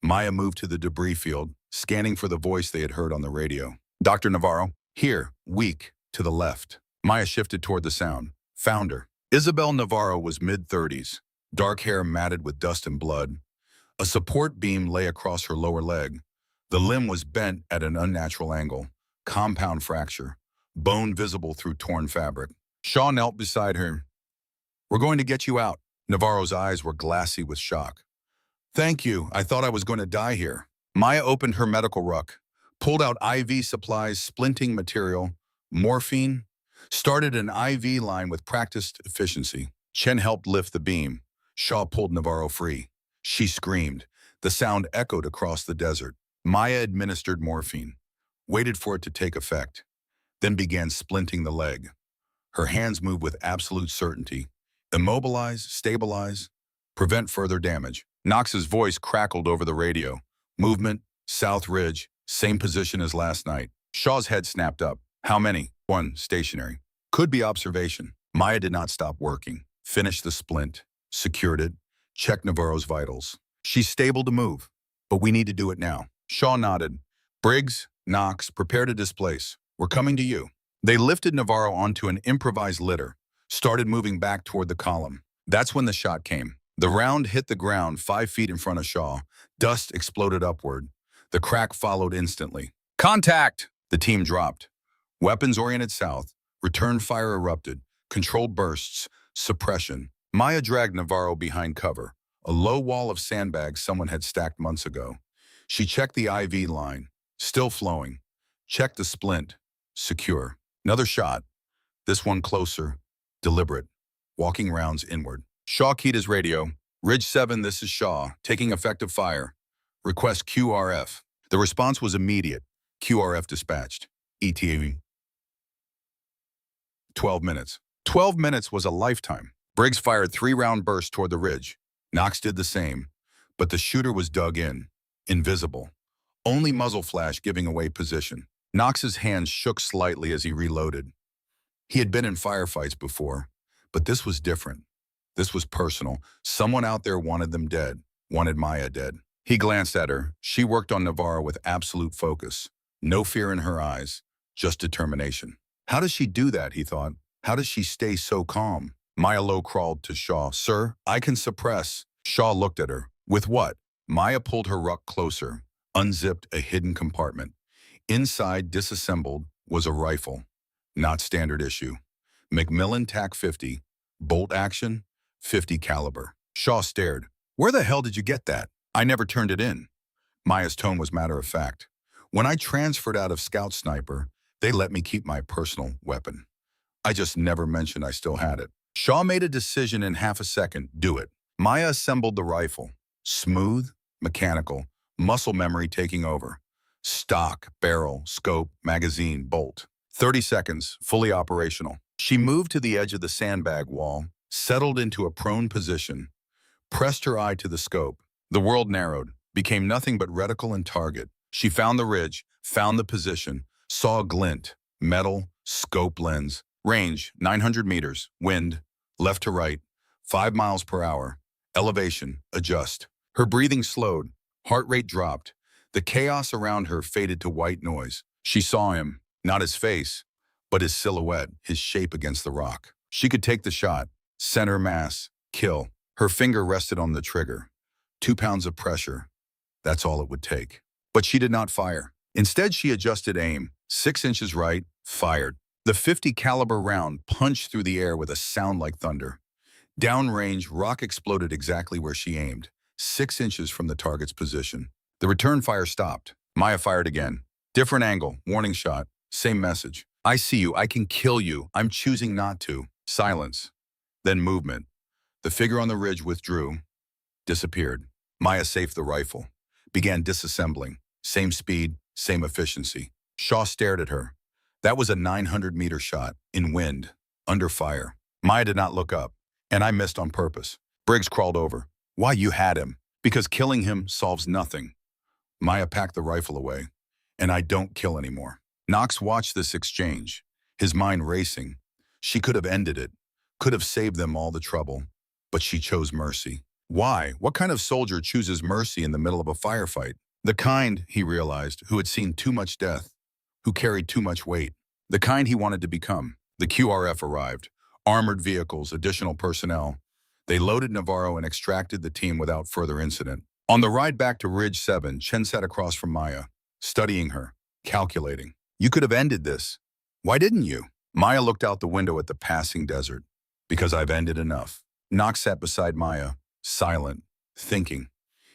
Maya moved to the debris field, scanning for the voice they had heard on the radio. Dr. Navarro, here, weak, to the left. Maya shifted toward the sound. Found her. Isabel Navarro was mid-30s, dark hair matted with dust and blood. A support beam lay across her lower leg. The limb was bent at an unnatural angle, compound fracture, bone visible through torn fabric. Shaw knelt beside her. We're going to get you out. Navarro's eyes were glassy with shock. Thank you. I thought I was going to die here. Maya opened her medical ruck, pulled out IV supplies, splinting material, morphine, started an IV line with practiced efficiency. Chen helped lift the beam. Shaw pulled Navarro free. She screamed. The sound echoed across the desert. Maya administered morphine, waited for it to take effect, then began splinting the leg. Her hands moved with absolute certainty. Immobilize, stabilize, prevent further damage. Knox's voice crackled over the radio. Movement, South Ridge, same position as last night. Shaw's head snapped up. How many? One, stationary. Could be observation. Maya did not stop working. Finished the splint, secured it, checked Navarro's vitals. She's stable to move, but we need to do it now. Shaw nodded. Briggs, Knox, prepare to displace. We're coming to you. They lifted Navarro onto an improvised litter, started moving back toward the column. That's when the shot came. The round hit the ground 5 feet in front of Shaw. Dust exploded upward. The crack followed instantly. Contact! The team dropped. Weapons oriented south. Return fire erupted. Controlled bursts. Suppression. Maya dragged Navarro behind cover, a low wall of sandbags someone had stacked months ago. She checked the IV line. Still flowing. Checked the splint. Secure. Another shot. This one closer. Deliberate. Walking rounds inward. Shaw keyed his radio. Ridge 7, this is Shaw. Taking effective fire. Request QRF. The response was immediate. QRF dispatched. ETA 12 minutes. 12 minutes was a lifetime. Briggs fired 3-round bursts toward the ridge. Knox did the same. But the shooter was dug in. Invisible. Only muzzle flash giving away position. Knox's hands shook slightly as he reloaded. He had been in firefights before, but this was different. This was personal. Someone out there wanted them dead, wanted Maya dead. He glanced at her. She worked on Navarro with absolute focus. No fear in her eyes, just determination. How does she do that, he thought. How does she stay so calm? Maya low crawled to Shaw. Sir, I can suppress. Shaw looked at her. With what? Maya pulled her ruck closer, unzipped a hidden compartment. Inside, disassembled, was a rifle. Not standard issue. Macmillan TAC 50, bolt action, 50 caliber. Shaw stared. Where the hell did you get that? I never turned it in. Maya's tone was matter of fact. When I transferred out of Scout Sniper, they let me keep my personal weapon. I just never mentioned I still had it. Shaw made a decision in half a second. Do it. Maya assembled the rifle. Smooth, mechanical, muscle memory taking over. Stock, barrel, scope, magazine, bolt. 30 seconds, fully operational. She moved to the edge of the sandbag wall, settled into a prone position, pressed her eye to the scope. The world narrowed, became nothing but reticle and target. She found the ridge, found the position, saw a glint, metal, scope lens, range 900 meters, wind, left to right, 5 miles per hour, elevation, adjust. Her breathing slowed, heart rate dropped. The chaos around her faded to white noise. She saw him, not his face, but his silhouette, his shape against the rock. She could take the shot, center mass, kill. Her finger rested on the trigger. 2 pounds of pressure. That's all it would take. But she did not fire. Instead, she adjusted aim. 6 inches right, fired. The 50 caliber round punched through the air with a sound like thunder. Downrange, rock exploded exactly where she aimed, 6 inches from the target's position. The return fire stopped. Maya fired again. Different angle, warning shot, same message. I see you, I can kill you, I'm choosing not to. Silence. Then movement. The figure on the ridge withdrew, disappeared. Maya saved the rifle, began disassembling. Same speed, same efficiency. Shaw stared at her. That was a 900-meter shot, in wind, under fire. Maya did not look up, and I missed on purpose. Briggs crawled over. Why, you had him. Because killing him solves nothing. Maya packed the rifle away, and I don't kill anymore. Knox watched this exchange, his mind racing. She could have ended it, could have saved them all the trouble, but she chose mercy. Why? What kind of soldier chooses mercy in the middle of a firefight? The kind, he realized, who had seen too much death, who carried too much weight. The kind he wanted to become. The QRF arrived. Armored vehicles, additional personnel. They loaded Navarro and extracted the team without further incident. On the ride back to Ridge 7, Chen sat across from Maya, studying her, calculating. You could have ended this. Why didn't you? Maya looked out the window at the passing desert. Because I've ended enough. Knox sat beside Maya, silent, thinking.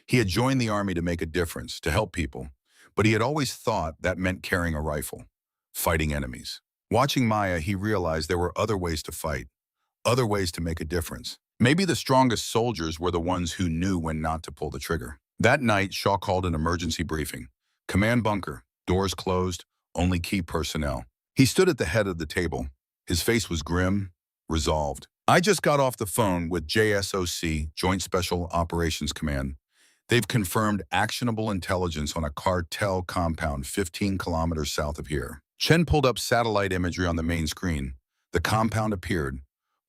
He had joined the army to make a difference, to help people, but he had always thought that meant carrying a rifle, fighting enemies. Watching Maya, he realized there were other ways to fight, other ways to make a difference. Maybe the strongest soldiers were the ones who knew when not to pull the trigger. That night, Shaw called an emergency briefing. Command bunker, doors closed, only key personnel. He stood at the head of the table. His face was grim, resolved. I just got off the phone with JSOC, Joint Special Operations Command. They've confirmed actionable intelligence on a cartel compound 15 kilometers south of here. Chen pulled up satellite imagery on the main screen. The compound appeared,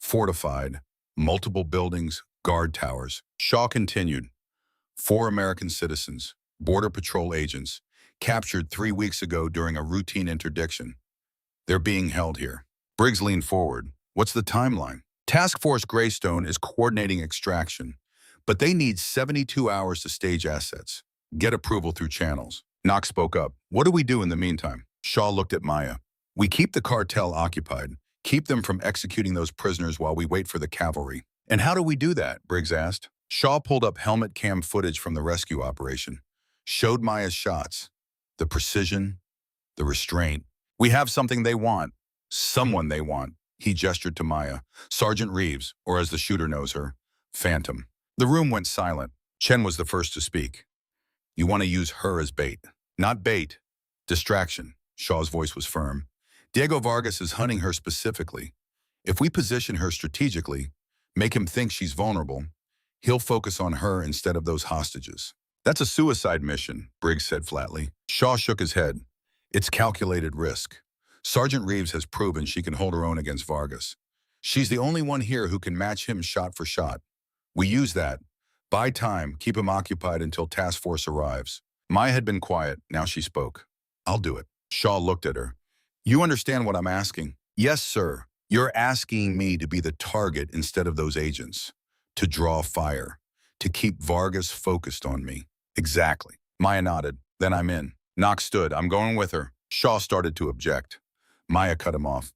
fortified, multiple buildings, guard towers. Shaw continued. 4 American citizens, Border Patrol agents, captured 3 weeks ago during a routine interdiction. They're being held here. Briggs leaned forward. What's the timeline? Task Force Greystone is coordinating extraction, but they need 72 hours to stage assets, get approval through channels. Knox spoke up. What do we do in the meantime? Shaw looked at Maya. We keep the cartel occupied, keep them from executing those prisoners while we wait for the cavalry. And how do we do that? Briggs asked. Shaw pulled up helmet cam footage from the rescue operation, showed Maya's shots, the precision, the restraint. We have something they want, someone they want. He gestured to Maya, Sergeant Reeves, or as the shooter knows her, Phantom. The room went silent. Chen was the first to speak. You want to use her as bait. Not bait. Distraction. Shaw's voice was firm. Diego Vargas is hunting her specifically. If we position her strategically, make him think she's vulnerable, he'll focus on her instead of those hostages. That's a suicide mission, Briggs said flatly. Shaw shook his head. It's calculated risk. Sergeant Reeves has proven she can hold her own against Vargas. She's the only one here who can match him shot for shot. We use that. Buy time, keep him occupied until task force arrives. Maya had been quiet, now she spoke. I'll do it. Shaw looked at her. You understand what I'm asking? Yes, sir. You're asking me to be the target instead of those agents. To draw fire. To keep Vargas focused on me. Exactly. Maya nodded. Then I'm in. Knox stood. I'm going with her. Shaw started to object. Maya cut him off.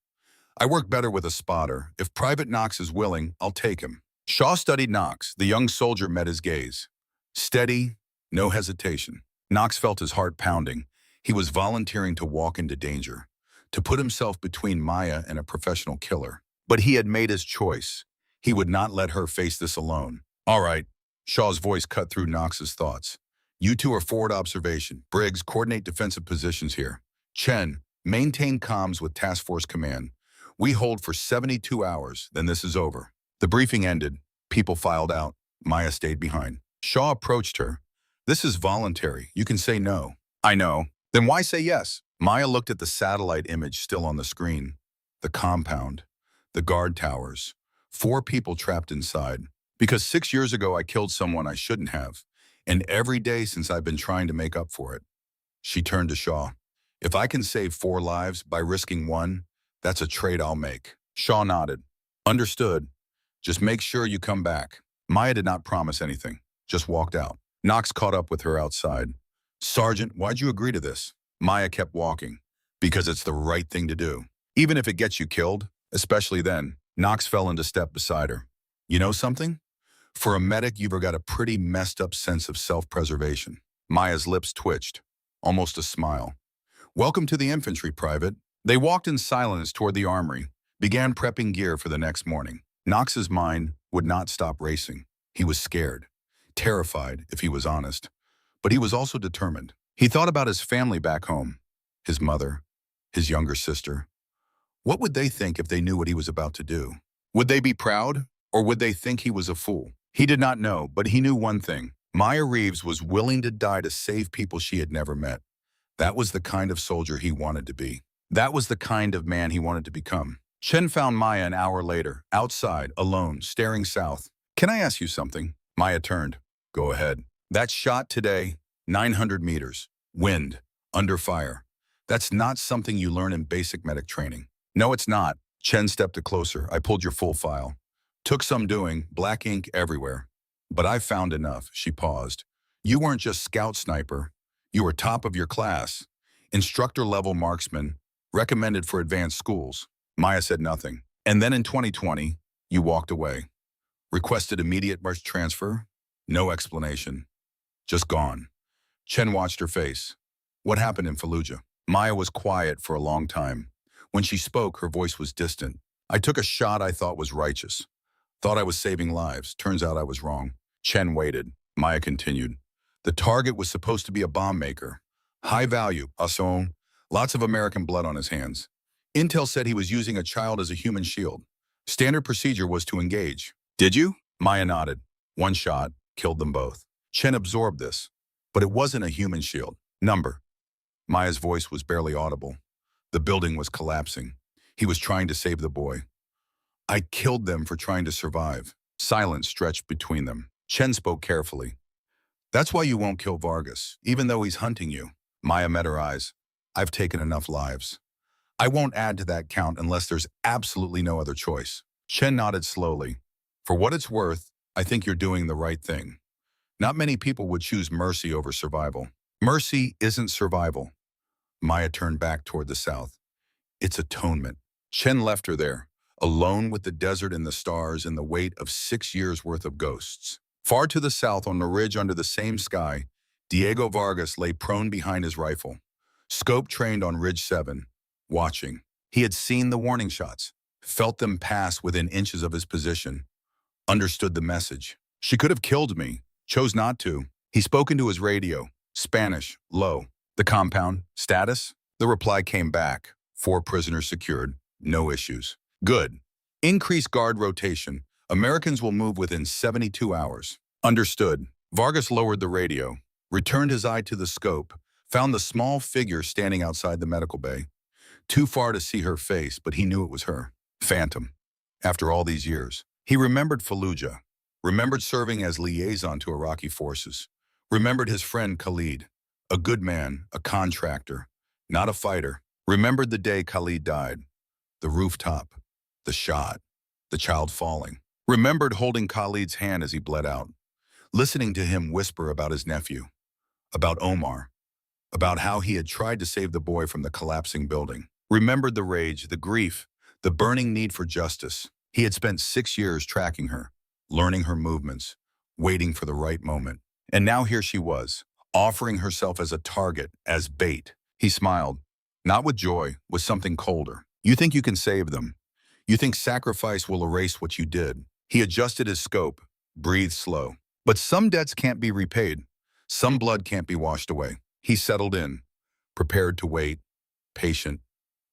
I work better with a spotter. If Private Knox is willing, I'll take him. Shaw studied Knox. The young soldier met his gaze. Steady, no hesitation. Knox felt his heart pounding. He was volunteering to walk into danger, to put himself between Maya and a professional killer. But he had made his choice. He would not let her face this alone. All right. Shaw's voice cut through Knox's thoughts. You two are forward observation. Briggs, coordinate defensive positions here. Chen, maintain comms with Task Force Command. We hold for 72 hours, then this is over. The briefing ended. People filed out. Maya stayed behind. Shaw approached her. This is voluntary. You can say no. I know. Then why say yes? Maya looked at the satellite image still on the screen. The compound. The guard towers. 4 people trapped inside. Because 6 years ago I killed someone I shouldn't have. And every day since I've been trying to make up for it. She turned to Shaw. If I can save 4 lives by risking 1, that's a trade I'll make. Shaw nodded. Understood. Just make sure you come back. Maya did not promise anything, just walked out. Knox caught up with her outside. Sergeant, why'd you agree to this? Maya kept walking. Because it's the right thing to do. Even if it gets you killed, especially then. Knox fell into step beside her. You know something? For a medic, you've got a pretty messed up sense of self-preservation. Maya's lips twitched, almost a smile. Welcome to the infantry, Private. They walked in silence toward the armory, began prepping gear for the next morning. Knox's mind would not stop racing. He was scared, terrified if he was honest, but he was also determined. He thought about his family back home, his mother, his younger sister. What would they think if they knew what he was about to do? Would they be proud, or would they think he was a fool? He did not know, but he knew one thing. Maya Reeves was willing to die to save people she had never met. That was the kind of soldier he wanted to be. That was the kind of man he wanted to become. Chen found Maya an hour later, outside, alone, staring south. Can I ask you something? Maya turned. Go ahead. That shot today, 900 meters, wind, under fire. That's not something you learn in basic medic training. No, it's not. Chen stepped closer. I pulled your full file. Took some doing, black ink everywhere. But I found enough. She paused. You weren't just scout sniper. You were top of your class. Instructor-level marksman, recommended for advanced schools. Maya said nothing. And then in 2020, you walked away. Requested immediate march transfer. No explanation. Just gone. Chen watched her face. What happened in Fallujah? Maya was quiet for a long time. When she spoke, her voice was distant. I took a shot I thought was righteous. Thought I was saving lives. Turns out I was wrong. Chen waited. Maya continued. The target was supposed to be a bomb maker. High value, Asson. Lots of American blood on his hands. Intel said he was using a child as a human shield. Standard procedure was to engage. Did you? Maya nodded. One shot, killed them both. Chen absorbed this. But it wasn't a human shield. Number. Maya's voice was barely audible. The building was collapsing. He was trying to save the boy. I killed them for trying to survive. Silence stretched between them. Chen spoke carefully. That's why you won't kill Vargas, even though he's hunting you. Maya met her eyes. I've taken enough lives. I won't add to that count unless there's absolutely no other choice. Chen nodded slowly. For what it's worth, I think you're doing the right thing. Not many people would choose mercy over survival. Mercy isn't survival. Maya turned back toward the south. It's atonement. Chen left her there, alone with the desert and the stars and the weight of 6 years' worth of ghosts. Far to the south, on the ridge under the same sky, Diego Vargas lay prone behind his rifle. Scope trained on Ridge 7, watching. He had seen the warning shots, felt them pass within inches of his position, understood the message. She could have killed me, chose not to. He spoke into his radio, Spanish, low. The compound, status? The reply came back. 4 prisoners secured, no issues. Good. Increase guard rotation. Americans will move within 72 hours. Understood. Vargas lowered the radio, returned his eye to the scope, found the small figure standing outside the medical bay. Too far to see her face, but he knew it was her. Phantom. After all these years, he remembered Fallujah, remembered serving as liaison to Iraqi forces, remembered his friend Khalid, a good man, a contractor, not a fighter, remembered the day Khalid died, the rooftop, the shot, the child falling. Remembered holding Khalid's hand as he bled out, listening to him whisper about his nephew, about Omar, about how he had tried to save the boy from the collapsing building. Remembered the rage, the grief, the burning need for justice. He had spent 6 years tracking her, learning her movements, waiting for the right moment. And now here she was, offering herself as a target, as bait. He smiled, not with joy, with something colder. You think you can save them. You think sacrifice will erase what you did. He adjusted his scope, breathed slow. But some debts can't be repaid. Some blood can't be washed away. He settled in, prepared to wait, patient,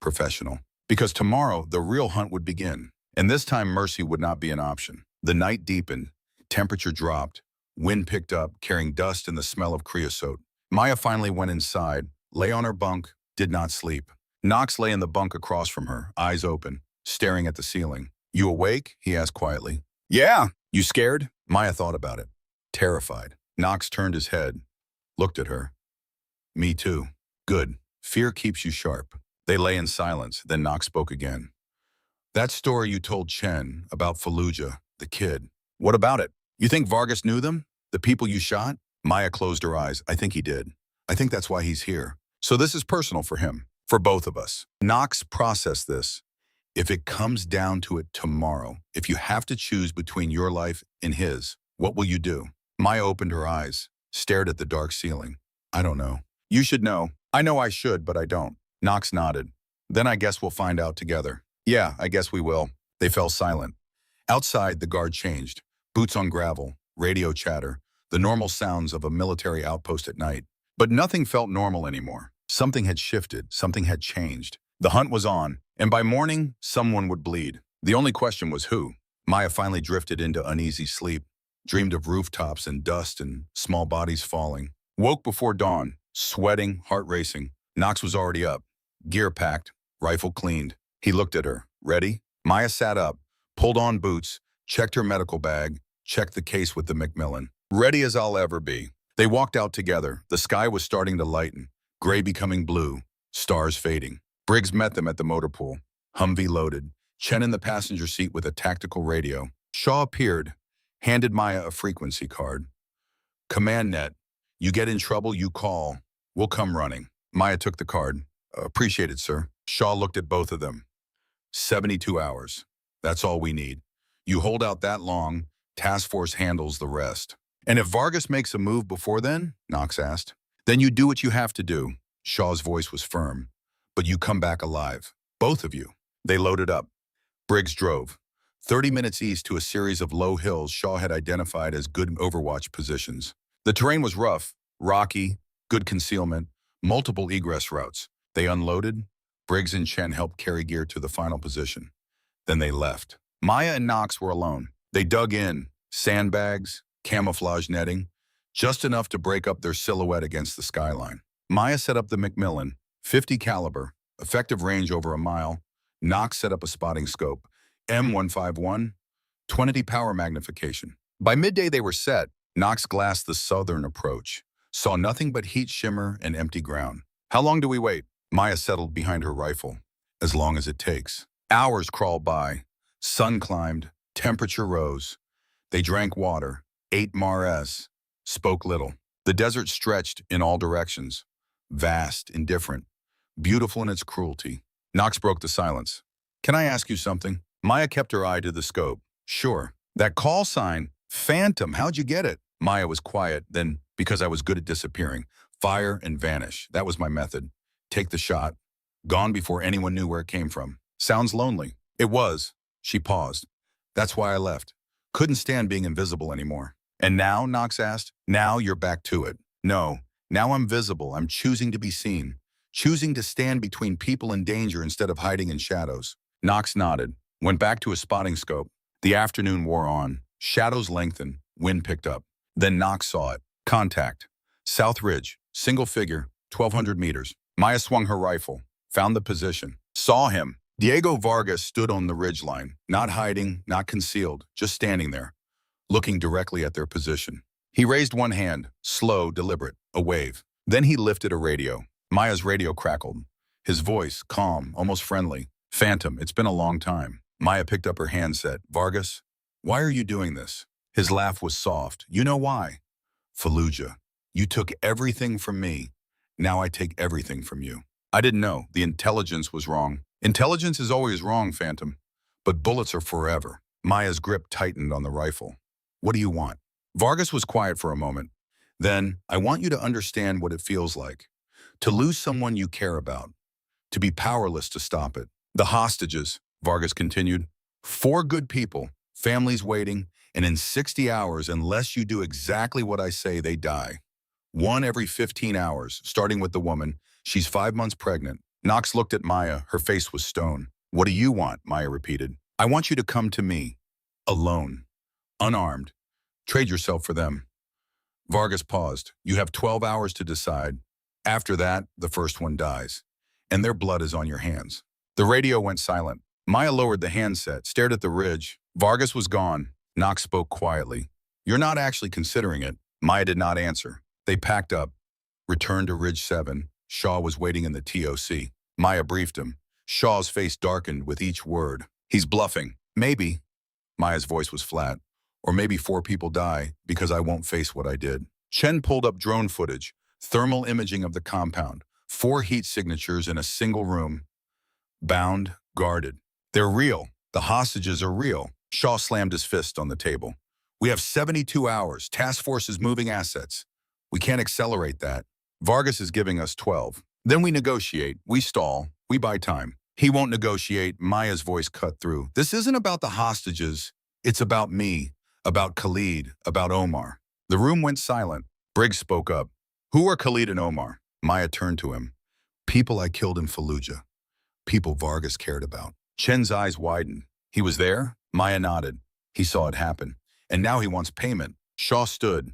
professional. Because tomorrow, the real hunt would begin. And this time, mercy would not be an option. The night deepened, temperature dropped, wind picked up, carrying dust and the smell of creosote. Maya finally went inside, lay on her bunk, did not sleep. Knox lay in the bunk across from her, eyes open, staring at the ceiling. You awake? He asked quietly. Yeah. You scared? Maya thought about it. Terrified. Knox turned his head, looked at her. Me too. Good. Fear keeps you sharp. They lay in silence, then Knox spoke again. That story you told Chen about Fallujah, the kid. What about it? You think Vargas knew them? The people you shot? Maya closed her eyes. I think he did. I think that's why he's here. So this is personal for him. For both of us. Knox processed this. If it comes down to it tomorrow, if you have to choose between your life and his, what will you do? Maya opened her eyes, stared at the dark ceiling. I don't know. You should know. I know I should, but I don't. Knox nodded. Then I guess we'll find out together. Yeah, I guess we will. They fell silent. Outside, the guard changed. Boots on gravel, radio chatter, the normal sounds of a military outpost at night. But nothing felt normal anymore. Something had shifted, something had changed. The hunt was on, and by morning, someone would bleed. The only question was who. Maya finally drifted into uneasy sleep, dreamed of rooftops and dust and small bodies falling. Woke before dawn, sweating, heart racing. Knox was already up, gear packed, rifle cleaned. He looked at her. Ready? Maya sat up, pulled on boots, checked her medical bag, checked the case with the Macmillan. Ready as I'll ever be. They walked out together. The sky was starting to lighten, gray becoming blue, stars fading. Briggs met them at the motor pool, Humvee loaded, Chen in the passenger seat with a tactical radio. Shaw appeared, handed Maya a frequency card. Command net. You get in trouble, you call. We'll come running. Maya took the card. Appreciate it, sir. Shaw looked at both of them. 72 hours. That's all we need. You hold out that long, task force handles the rest. And if Vargas makes a move before then, Knox asked, then you do what you have to do. Shaw's voice was firm. But you come back alive. Both of you. They loaded up. Briggs drove. 30 minutes east to a series of low hills Shaw had identified as good overwatch positions. The terrain was rough, rocky, good concealment, multiple egress routes. They unloaded. Briggs and Chen helped carry gear to the final position. Then they left. Maya and Knox were alone. They dug in, sandbags, camouflage netting, just enough to break up their silhouette against the skyline. Maya set up the Macmillan, 50 caliber, effective range over a mile. Knox set up a spotting scope, M151, 20 power magnification. By midday they were set. Knox glassed the southern approach, saw nothing but heat shimmer and empty ground. How long do we wait? Maya settled behind her rifle. As long as it takes. Hours crawled by. Sun climbed, temperature rose. They drank water, ate Mars, spoke little. The desert stretched in all directions, vast, indifferent, beautiful in its cruelty. Knox broke the silence. Can I ask you something? Maya kept her eye to the scope. Sure. That call sign, Phantom, how'd you get it? Maya was quiet, then, because I was good at disappearing, fire and vanish. That was my method. Take the shot. Gone before anyone knew where it came from. Sounds lonely. It was. She paused. That's why I left. Couldn't stand being invisible anymore. And now, Knox asked, now you're back to it. No, now I'm visible. I'm choosing to be seen. Choosing to stand between people in danger instead of hiding in shadows. Knox nodded, went back to his spotting scope. The afternoon wore on. Shadows lengthened. Wind picked up. Then Knox saw it. Contact. South Ridge. Single figure. 1,200 meters. Maya swung her rifle. Found the position. Saw him. Diego Vargas stood on the ridgeline. Not hiding, not concealed. Just standing there. Looking directly at their position. He raised one hand. Slow, deliberate. A wave. Then he lifted a radio. Maya's radio crackled. His voice, calm, almost friendly. Phantom, it's been a long time. Maya picked up her handset. Vargas, why are you doing this? His laugh was soft. You know why? Fallujah, you took everything from me. Now I take everything from you. I didn't know. The intelligence was wrong. Intelligence is always wrong, Phantom. But bullets are forever. Maya's grip tightened on the rifle. What do you want? Vargas was quiet for a moment. Then, I want you to understand what it feels like. To lose someone you care about. To be powerless to stop it. The hostages, Vargas continued. 4 good people, families waiting, and in 60 hours, unless you do exactly what I say, they die. 1 every 15 hours, starting with the woman. She's 5 months pregnant. Knox looked at Maya. Her face was stone. What do you want? Maya repeated. I want you to come to me. Alone. Unarmed. Trade yourself for them. Vargas paused. You have 12 hours to decide. After that, the first one dies. And their blood is on your hands. The radio went silent. Maya lowered the handset, stared at the ridge. Vargas was gone. Knox spoke quietly. You're not actually considering it. Maya did not answer. They packed up. Returned to Ridge 7. Shaw was waiting in the TOC. Maya briefed him. Shaw's face darkened with each word. He's bluffing. Maybe. Maya's voice was flat. Or maybe 4 people die because I won't face what I did. Chen pulled up drone footage. Thermal imaging of the compound. 4 heat signatures in a single room. Bound, guarded. They're real. The hostages are real. Shaw slammed his fist on the table. We have 72 hours. Task force is moving assets. We can't accelerate that. Vargas is giving us 12. Then we negotiate. We stall. We buy time. He won't negotiate. Maya's voice cut through. This isn't about the hostages. It's about me, about Khalid, about Omar. The room went silent. Briggs spoke up. Who are Khalid and Omar? Maya turned to him. People I killed in Fallujah. People Vargas cared about. Chen's eyes widened. He was there? Maya nodded. He saw it happen. And now he wants payment. Shaw stood.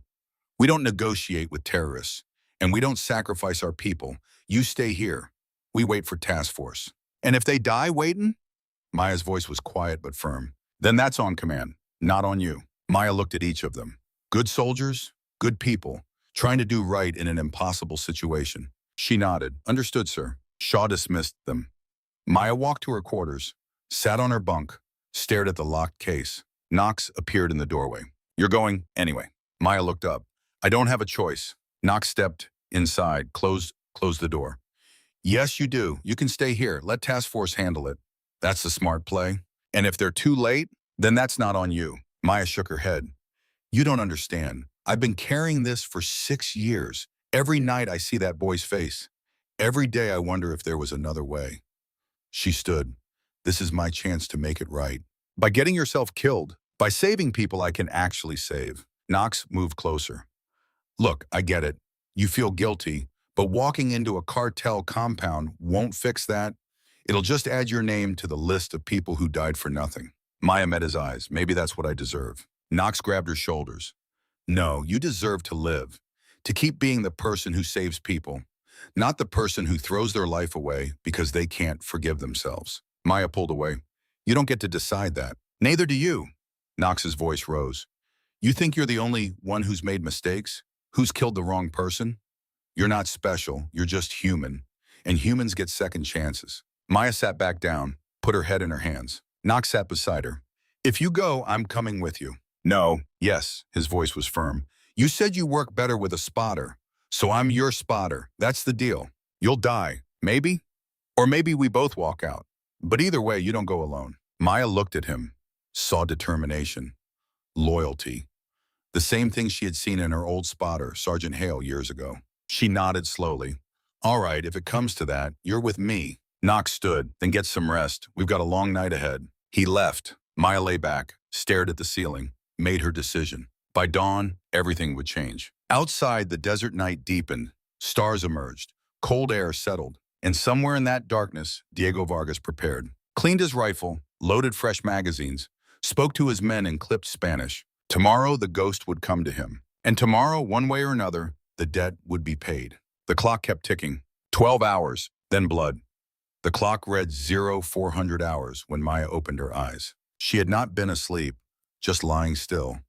We don't negotiate with terrorists. And we don't sacrifice our people. You stay here. We wait for task force. And if they die waiting? Maya's voice was quiet but firm. Then that's on command, not on you. Maya looked at each of them. Good soldiers, good people, trying to do right in an impossible situation. She nodded. Understood, sir. Shaw dismissed them. Maya walked to her quarters, sat on her bunk, stared at the locked case. Knox appeared in the doorway. You're going anyway. Maya looked up. I don't have a choice. Knox stepped inside, closed the door. Yes, you do. You can stay here. Let task force handle it. That's the smart play. And if they're too late, then that's not on you. Maya shook her head. You don't understand. I've been carrying this for 6 years. Every night I see that boy's face. Every day I wonder if there was another way. She stood. This is my chance to make it right. By getting yourself killed, by saving people I can actually save. Knox moved closer. Look, I get it. You feel guilty, but walking into a cartel compound won't fix that. It'll just add your name to the list of people who died for nothing. Maya met his eyes. Maybe that's what I deserve. Knox grabbed her shoulders. No, you deserve to live. To keep being the person who saves people, not the person who throws their life away because they can't forgive themselves. Maya pulled away. You don't get to decide that. Neither do you. Knox's voice rose. You think you're the only one who's made mistakes? Who's killed the wrong person? You're not special. You're just human. And humans get second chances. Maya sat back down, put her head in her hands. Knox sat beside her. If you go, I'm coming with you. No. Yes. His voice was firm. You said you work better with a spotter. So I'm your spotter. That's the deal. You'll die. Maybe. Or maybe we both walk out. But either way, you don't go alone. Maya looked at him, saw determination, loyalty. The same thing she had seen in her old spotter, Sergeant Hale, years ago. She nodded slowly. All right, if it comes to that, you're with me. Knox stood, then get some rest. We've got a long night ahead. He left. Maya lay back, stared at the ceiling, made her decision. By dawn, everything would change. Outside, the desert night deepened. Stars emerged. Cold air settled. And somewhere in that darkness, Diego Vargas prepared. Cleaned his rifle, loaded fresh magazines, spoke to his men in clipped Spanish. Tomorrow, the ghost would come to him. And tomorrow, one way or another, the debt would be paid. The clock kept ticking. 12 hours, then blood. The clock read 0400 hours when Maya opened her eyes. She had not been asleep, just lying still,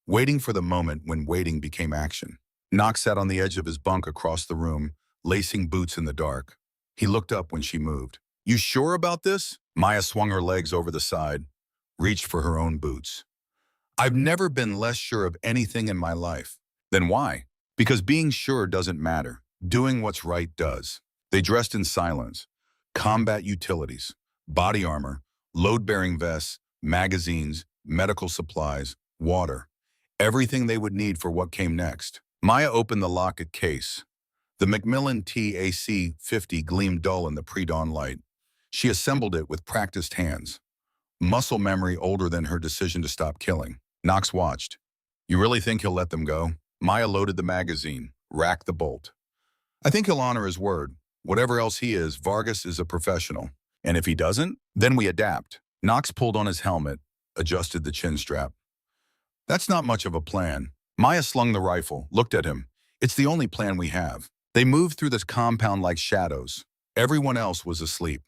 waiting for the moment when waiting became action. Knox sat on the edge of his bunk across the room, lacing boots in the dark. He looked up when she moved. You sure about this? Maya swung her legs over the side, reached for her own boots. I've never been less sure of anything in my life. Then why? Because being sure doesn't matter. Doing what's right does. They dressed in silence. Combat utilities, body armor, load-bearing vests, magazines, medical supplies, water. Everything they would need for what came next. Maya opened the locket case. The Macmillan TAC-50 gleamed dull in the pre-dawn light. She assembled it with practiced hands. Muscle memory older than her decision to stop killing. Knox watched. You really think he'll let them go? Maya loaded the magazine, racked the bolt. I think he'll honor his word. Whatever else he is, Vargas is a professional. And if he doesn't, then we adapt. Knox pulled on his helmet, adjusted the chin strap. That's not much of a plan. Maya slung the rifle, looked at him. It's the only plan we have. They moved through this compound like shadows. Everyone else was asleep.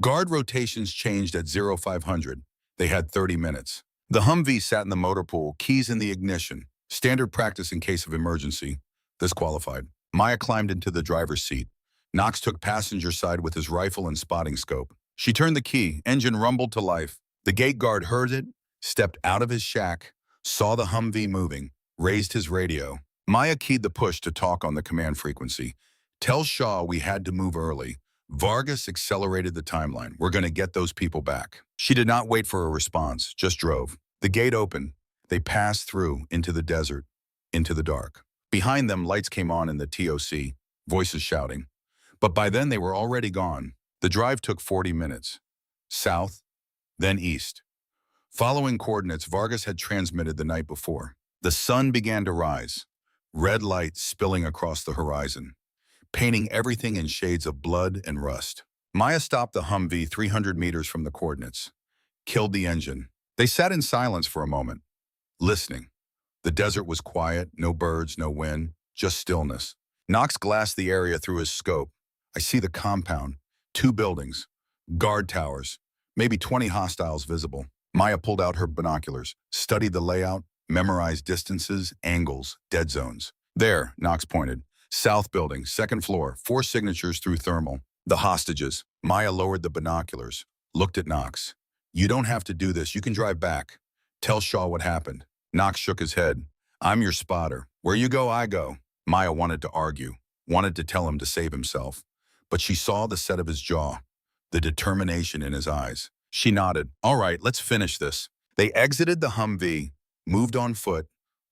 Guard rotations changed at 0500. They had 30 minutes. The Humvee sat in the motor pool, keys in the ignition. Standard practice in case of emergency. Disqualified. Maya climbed into the driver's seat. Knox took passenger side with his rifle and spotting scope. She turned the key. Engine rumbled to life. The gate guard heard it, stepped out of his shack, saw the Humvee moving, raised his radio. Maya keyed the push to talk on the command frequency. Tell Shaw we had to move early. Vargas accelerated the timeline. We're going to get those people back. She did not wait for a response, just drove. The gate opened. They passed through into the desert, into the dark. Behind them, lights came on in the TOC, voices shouting. But by then, they were already gone. The drive took 40 minutes. South, then east. Following coordinates Vargas had transmitted the night before. The sun began to rise, red light spilling across the horizon, painting everything in shades of blood and rust. Maya stopped the Humvee 300 meters from the coordinates, killed the engine. They sat in silence for a moment, listening. The desert was quiet, no birds, no wind, just stillness. Knox glassed the area through his scope. I see the compound, 2 buildings, guard towers, maybe 20 hostiles visible. Maya pulled out her binoculars, studied the layout, memorized distances, angles, dead zones. There, Knox pointed. South building, 2nd floor, 4 signatures through thermal. The hostages. Maya lowered the binoculars, looked at Knox. You don't have to do this. You can drive back. Tell Shaw what happened. Knox shook his head. I'm your spotter. Where you go, I go. Maya wanted to argue, wanted to tell him to save himself. But she saw the set of his jaw, the determination in his eyes. She nodded. All right, let's finish this. They exited the Humvee, moved on foot,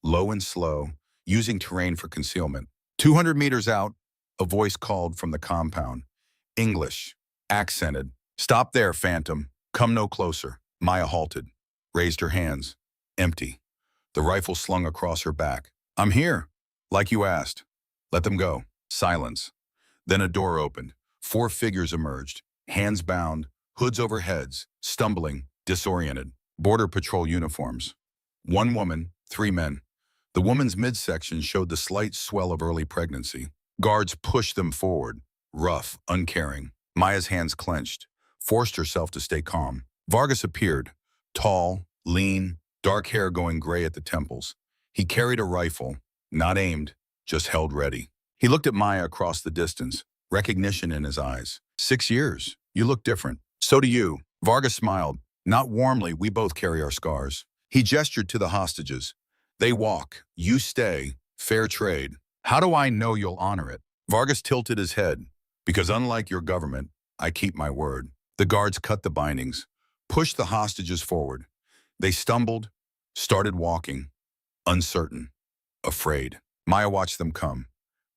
low and slow, using terrain for concealment. 200 meters out, a voice called from the compound. English, accented. Stop there, Phantom. Come no closer. Maya halted, raised her hands. Empty. The rifle slung across her back. I'm here, like you asked. Let them go. Silence. Then a door opened. 4 figures emerged, hands bound, hoods over heads, stumbling, disoriented. Border Patrol uniforms. 1 woman, 3 men. The woman's midsection showed the slight swell of early pregnancy. Guards pushed them forward, rough, uncaring. Maya's hands clenched, forced herself to stay calm. Vargas appeared, tall, lean, dark hair going gray at the temples. He carried a rifle, not aimed, just held ready. He looked at Maya across the distance, recognition in his eyes. 6 years. You look different. So do you. Vargas smiled. Not warmly, we both carry our scars. He gestured to the hostages. They walk. You stay. Fair trade. How do I know you'll honor it? Vargas tilted his head. Because unlike your government, I keep my word. The guards cut the bindings, pushed the hostages forward. They stumbled, started walking, uncertain, afraid. Maya watched them come,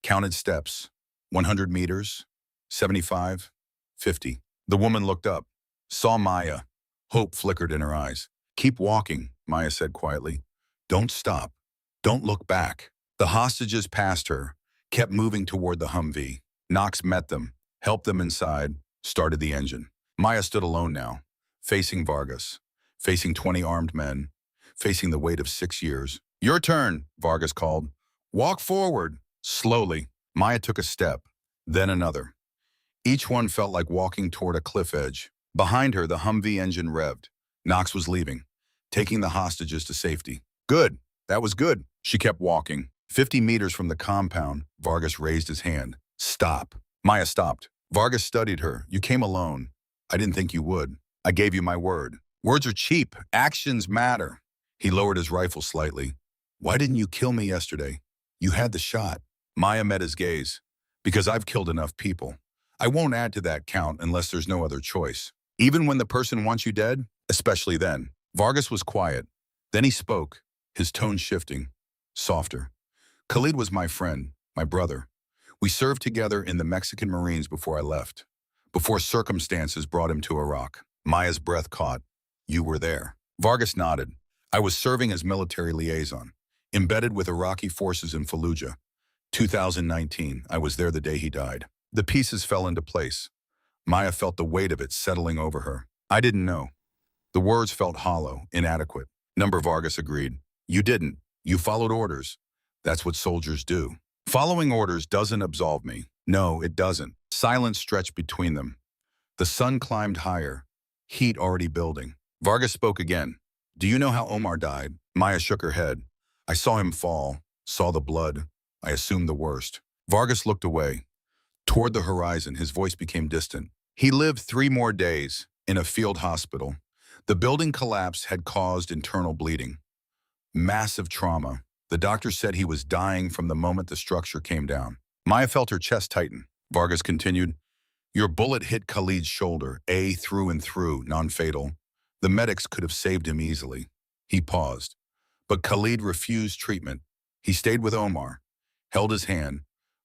counted steps, 100 meters, 75, 50. The woman looked up, saw Maya. Hope flickered in her eyes. Keep walking, Maya said quietly. Don't stop. Don't look back. The hostages passed her, kept moving toward the Humvee. Knox met them, helped them inside, started the engine. Maya stood alone now, facing Vargas, facing 20 armed men, facing the weight of 6 years. Your turn, Vargas called. Walk forward. Slowly, Maya took a step, then another. Each one felt like walking toward a cliff edge. Behind her, the Humvee engine revved. Knox was leaving, taking the hostages to safety. Good. That was good. She kept walking. 50 meters from the compound, Vargas raised his hand. Stop. Maya stopped. Vargas studied her. You came alone. I didn't think you would. I gave you my word. Words are cheap. Actions matter. He lowered his rifle slightly. Why didn't you kill me yesterday? You had the shot. Maya met his gaze. Because I've killed enough people. I won't add to that count unless there's no other choice. Even when the person wants you dead, especially then. Vargas was quiet. Then he spoke, his tone shifting, softer. Khalid was my friend, my brother. We served together in the Mexican Marines before I left, before circumstances brought him to Iraq. Maya's breath caught. You were there. Vargas nodded. I was serving as military liaison, embedded with Iraqi forces in Fallujah. 2019, I was there the day he died. The pieces fell into place. Maya felt the weight of it settling over her. I didn't know. The words felt hollow, inadequate. Vargas agreed. You didn't. You followed orders. That's what soldiers do. Following orders doesn't absolve me. No, it doesn't. Silence stretched between them. The sun climbed higher, heat already building. Vargas spoke again. Do you know how Omar died? Maya shook her head. I saw him fall, saw the blood. I assumed the worst. Vargas looked away. Toward the horizon, his voice became distant. He lived 3 more days in a field hospital. The building collapse had caused internal bleeding. Massive trauma. The doctor said he was dying from the moment the structure came down. Maya felt her chest tighten. Vargas continued, Your bullet hit Khalid's shoulder, through and through, non-fatal. The medics could have saved him easily. He paused. But Khalid refused treatment. He stayed with Omar, held his hand,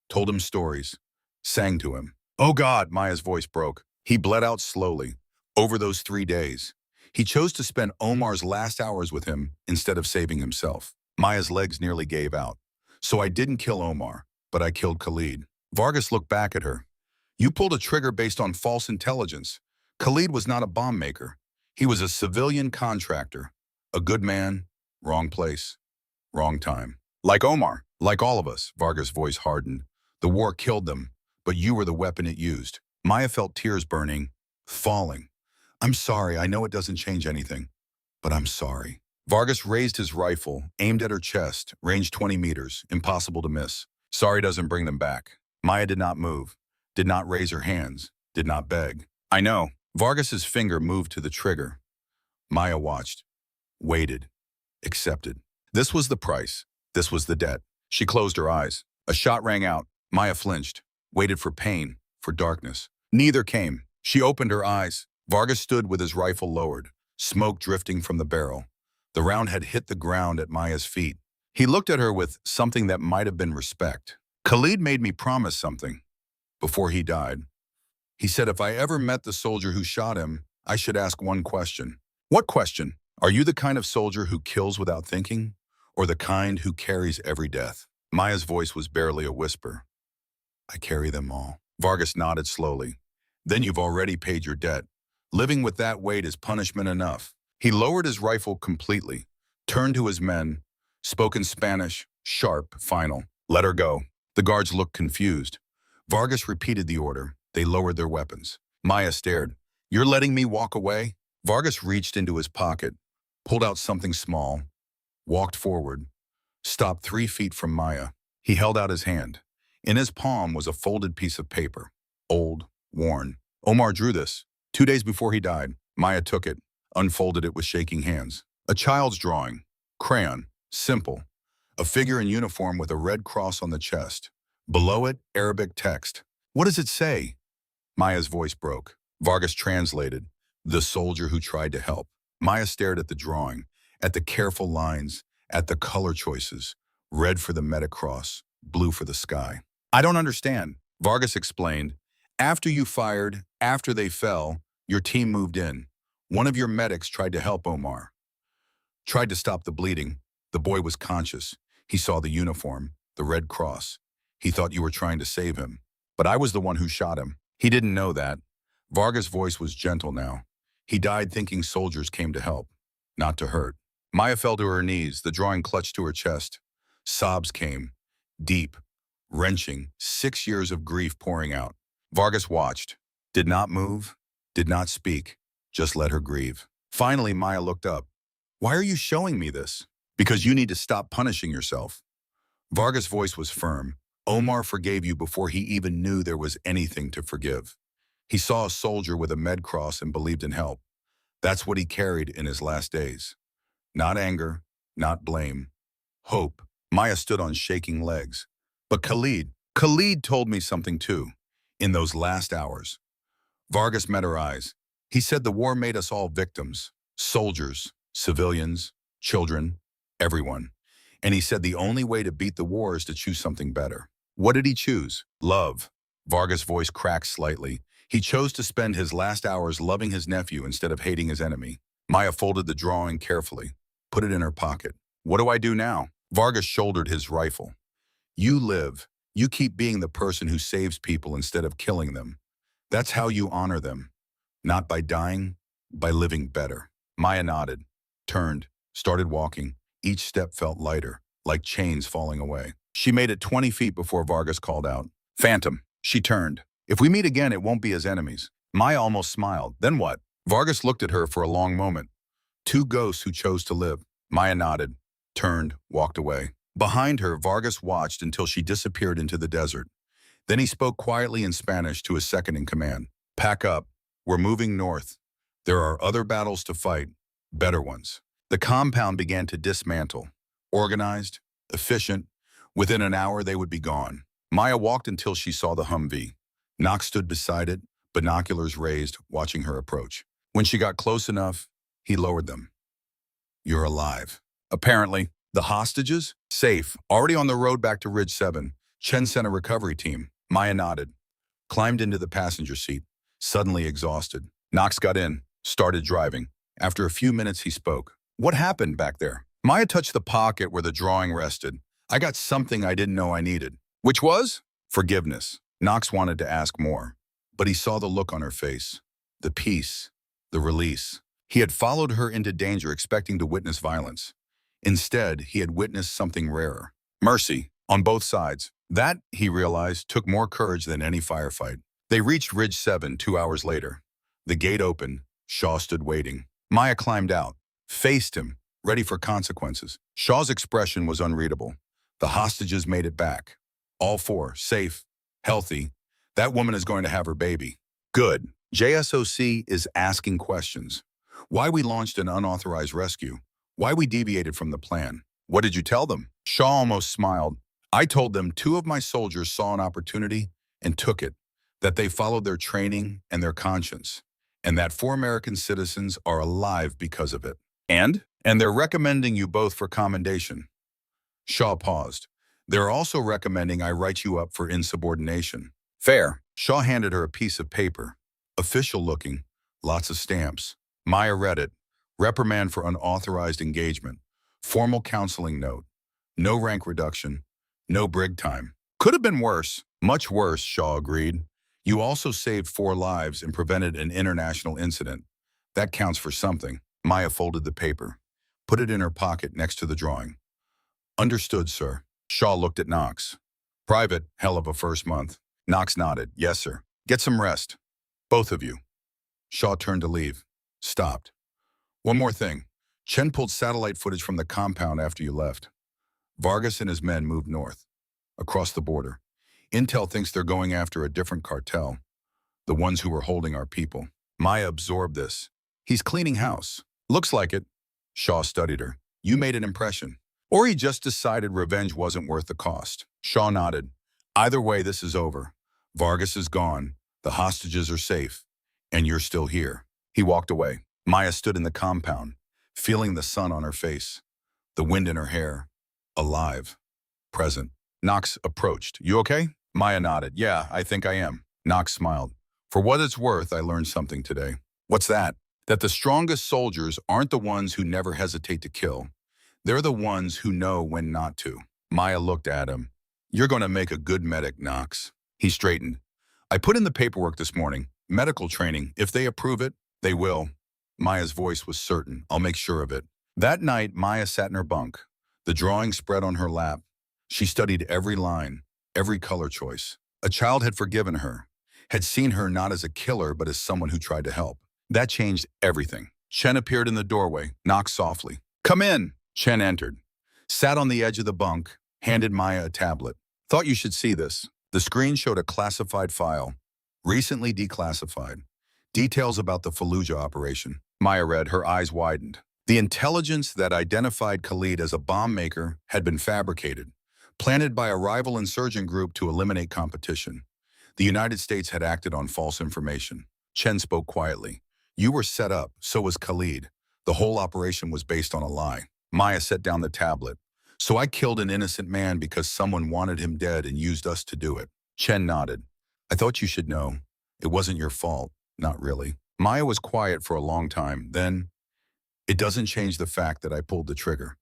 told him stories, sang to him. Oh God, Maya's voice broke. He bled out slowly. Over those 3 days, he chose to spend Omar's last hours with him instead of saving himself. Maya's legs nearly gave out. So I didn't kill Omar, but I killed Khalid. Vargas looked back at her. You pulled a trigger based on false intelligence. Khalid was not a bomb maker. He was a civilian contractor. A good man, wrong place, wrong time. Like Omar, like all of us, Vargas' voice hardened. The war killed them, but you were the weapon it used. Maya felt tears burning, falling. I'm sorry, I know it doesn't change anything, but I'm sorry. Vargas raised his rifle, aimed at her chest, range 20 meters, impossible to miss. Sorry doesn't bring them back. Maya did not move, did not raise her hands, did not beg. I know. Vargas's finger moved to the trigger. Maya watched, waited, accepted. This was the price. This was the debt. She closed her eyes. A shot rang out. Maya flinched, waited for pain, for darkness. Neither came. She opened her eyes. Vargas stood with his rifle lowered, smoke drifting from the barrel. The round had hit the ground at Maya's feet. He looked at her with something that might have been respect. Khalid made me promise something before he died. He said if I ever met the soldier who shot him, I should ask one question. What question? Are you the kind of soldier who kills without thinking, or the kind who carries every death? Maya's voice was barely a whisper. I carry them all. Vargas nodded slowly. Then you've already paid your debt. Living with that weight is punishment enough. He lowered his rifle completely, turned to his men, spoke in Spanish, sharp, final. Let her go. The guards looked confused. Vargas repeated the order. They lowered their weapons. Maya stared. You're letting me walk away? Vargas reached into his pocket, pulled out something small, walked forward, stopped 3 feet from Maya. He held out his hand. In his palm was a folded piece of paper, old, worn. Omar drew this 2 days before he died. Maya took it, unfolded it with shaking hands. A child's drawing, crayon, simple. A figure in uniform with a red cross on the chest. Below it, Arabic text. What does it say? Maya's voice broke. Vargas translated, the soldier who tried to help. Maya stared at the drawing, at the careful lines, at the color choices. Red for the medic cross, blue for the sky. I don't understand. Vargas explained. After you fired, after they fell, your team moved in. One of your medics tried to help Omar. Tried to stop the bleeding. The boy was conscious. He saw the uniform, the red cross. He thought you were trying to save him. But I was the one who shot him. He didn't know that. Vargas' voice was gentle now. He died thinking soldiers came to help, not to hurt. Maya fell to her knees, the drawing clutched to her chest. Sobs came, deep, wrenching, 6 years of grief pouring out. Vargas watched, did not move, did not speak, just let her grieve. Finally, Maya looked up. Why are you showing me this? Because you need to stop punishing yourself. Vargas' voice was firm. Omar forgave you before he even knew there was anything to forgive. He saw a soldier with a med cross and believed in help. That's what he carried in his last days. Not anger, not blame. Hope. Maya stood on shaking legs. But Khalid told me something too, in those last hours. Vargas met her eyes. He said the war made us all victims. Soldiers, civilians, children, everyone. And he said the only way to beat the war is to choose something better. What did he choose? Love. Vargas' voice cracked slightly. He chose to spend his last hours loving his nephew instead of hating his enemy. Maya folded the drawing carefully, put it in her pocket. What do I do now? Vargas shouldered his rifle. You live. You keep being the person who saves people instead of killing them. That's how you honor them. Not by dying, by living better. Maya nodded, turned, started walking. Each step felt lighter, like chains falling away. She made it 20 feet before Vargas called out. Phantom. She turned. If we meet again, it won't be as enemies. Maya almost smiled. Then what? Vargas looked at her for a long moment. 2 ghosts who chose to live. Maya nodded, turned, walked away. Behind her, Vargas watched until she disappeared into the desert. Then he spoke quietly in Spanish to his second in command. Pack up. We're moving north. There are other battles to fight, better ones. The compound began to dismantle. Organized, efficient. Within an hour, they would be gone. Maya walked until she saw the Humvee. Knox stood beside it, binoculars raised, watching her approach. When she got close enough, he lowered them. You're alive. Apparently, the hostages? Safe, already on the road back to Ridge 7. Chen sent a recovery team. Maya nodded, climbed into the passenger seat, suddenly exhausted. Knox got in, started driving. After a few minutes, he spoke. What happened back there? Maya touched the pocket where the drawing rested. I got something I didn't know I needed. Which was? Forgiveness. Knox wanted to ask more, but he saw the look on her face, the peace, the release. He had followed her into danger expecting to witness violence. Instead, he had witnessed something rarer. Mercy, on both sides. That, he realized, took more courage than any firefight. They reached Ridge 7 2 hours later. The gate opened. Shaw stood waiting. Maya climbed out, faced him, ready for consequences. Shaw's expression was unreadable. The hostages made it back. All four, safe, healthy. That woman is going to have her baby. Good. JSOC is asking questions. Why we launched an unauthorized rescue. Why we deviated from the plan. What did you tell them? Shaw almost smiled. I told them 2 of my soldiers saw an opportunity and took it, that they followed their training and their conscience, and that 4 American citizens are alive because of it. And they're recommending you both for commendation. Shaw paused. They're also recommending I write you up for insubordination. Fair. Shaw handed her a piece of paper. Official looking, lots of stamps. Maya read it. Reprimand for unauthorized engagement. Formal counseling note. No rank reduction. No brig time. Could have been worse. Much worse, Shaw agreed. You also saved 4 lives and prevented an international incident. That counts for something. Maya folded the paper, put it in her pocket next to the drawing. Understood, sir. Shaw looked at Knox. Private, hell of a first month. Knox nodded. Yes, sir. Get some rest. Both of you. Shaw turned to leave. Stopped. One more thing. Chen pulled satellite footage from the compound after you left. Vargas and his men moved north, across the border. Intel thinks they're going after a different cartel, the ones who were holding our people. Maya absorbed this. He's cleaning house. Looks like it. Shaw studied her. You made an impression. Or he just decided revenge wasn't worth the cost. Shaw nodded. Either way, this is over. Vargas is gone. The hostages are safe. And you're still here. He walked away. Maya stood in the compound, feeling the sun on her face, the wind in her hair. Alive. Present. Knox approached. You okay? Maya nodded. Yeah, I think I am. Knox smiled. For what it's worth, I learned something today. What's that? That the strongest soldiers aren't the ones who never hesitate to kill. They're the ones who know when not to. Maya looked at him. You're going to make a good medic, Knox. He straightened. I put in the paperwork this morning. Medical training. If they approve it, they will. Maya's voice was certain. I'll make sure of it. That night, Maya sat in her bunk. The drawing spread on her lap. She studied every line, every color choice. A child had forgiven her, had seen her not as a killer but as someone who tried to help. That changed everything. Chen appeared in the doorway, knocked softly. Come in. Chen entered, sat on the edge of the bunk, handed Maya a tablet. Thought you should see this. The screen showed a classified file, recently declassified. Details about the Fallujah operation. Maya read, her eyes widened. The intelligence that identified Khalid as a bomb maker had been fabricated, planted by a rival insurgent group to eliminate competition. The United States had acted on false information. Chen spoke quietly. You were set up, so was Khalid. The whole operation was based on a lie. Maya set down the tablet. So I killed an innocent man because someone wanted him dead and used us to do it. Chen nodded. I thought you should know. It wasn't your fault. Not really. Maya was quiet for a long time. Then, it doesn't change the fact that I pulled the trigger.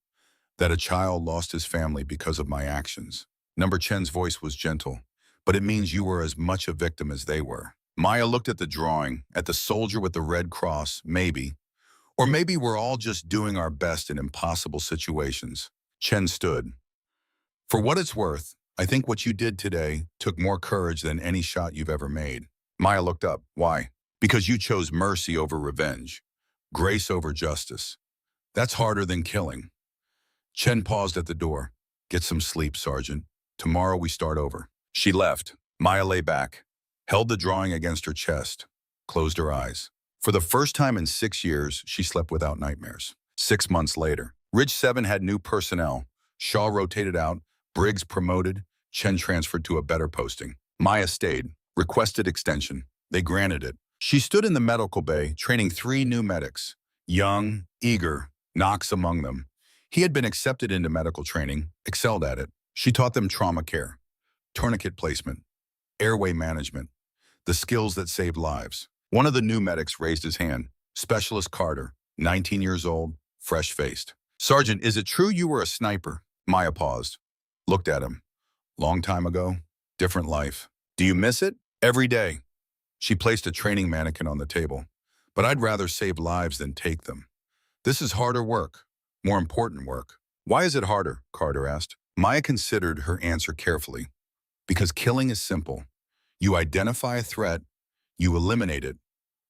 That a child lost his family because of my actions. Number Chen's voice was gentle. But it means you were as much a victim as they were. Maya looked at the drawing, at the soldier with the red cross, maybe. Or maybe we're all just doing our best in impossible situations. Chen stood. For what it's worth, I think what you did today took more courage than any shot you've ever made. Maya looked up. Why? Because you chose mercy over revenge. Grace over justice. That's harder than killing. Chen paused at the door. Get some sleep, Sergeant. Tomorrow we start over. She left. Maya lay back, held the drawing against her chest, closed her eyes. For the first time in 6 years, she slept without nightmares. 6 months later, Ridge 7 had new personnel. Shaw rotated out, Briggs promoted, Chen transferred to a better posting. Maya stayed, requested extension. They granted it. She stood in the medical bay, training 3 new medics. Young, eager, Knox among them. He had been accepted into medical training, excelled at it. She taught them trauma care, tourniquet placement, airway management, the skills that saved lives. One of the new medics raised his hand. Specialist Carter, 19 years old, fresh-faced. "Sergeant, is it true you were a sniper?" Maya paused, looked at him. "Long time ago, different life. Do you miss it?" "Every day." She placed a training mannequin on the table. "But I'd rather save lives than take them. This is harder work, more important work." "Why is it harder?" Carter asked. Maya considered her answer carefully. "Because killing is simple. You identify a threat, you eliminate it.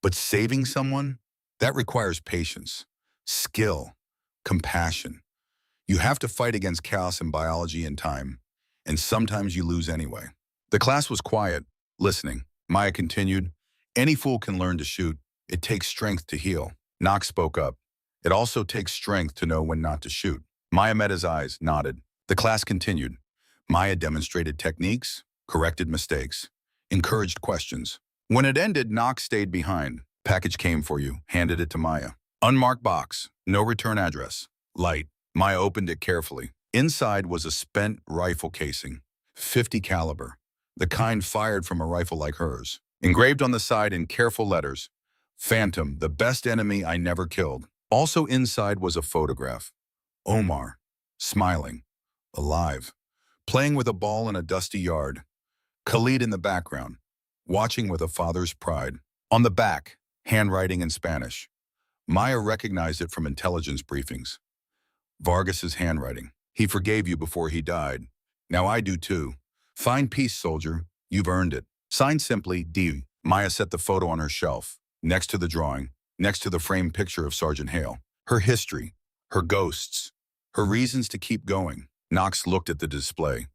But saving someone, that requires patience, skill, compassion. You have to fight against chaos in biology and time, and sometimes you lose anyway." The class was quiet, listening. Maya continued, "Any fool can learn to shoot. It takes strength to heal." Knox spoke up. "It also takes strength to know when not to shoot." Maya met his eyes, nodded. The class continued. Maya demonstrated techniques, corrected mistakes, encouraged questions. When it ended, Knox stayed behind. "Package came for you," handed it to Maya. "Unmarked box, no return address. Light." Maya opened it carefully. Inside was a spent rifle casing, 50 caliber, the kind fired from a rifle like hers. Engraved on the side in careful letters, "Phantom, the best enemy I never killed." Also inside was a photograph. Omar, smiling, alive, playing with a ball in a dusty yard. Khalid in the background, watching with a father's pride. On the back, handwriting in Spanish. Maya recognized it from intelligence briefings. Vargas's handwriting. "He forgave you before he died. Now I do too. Find peace, soldier. You've earned it." Signed simply, D. Maya set the photo on her shelf, next to the drawing, next to the framed picture of Sergeant Hale. Her history, her ghosts, her reasons to keep going. Knox looked at the display.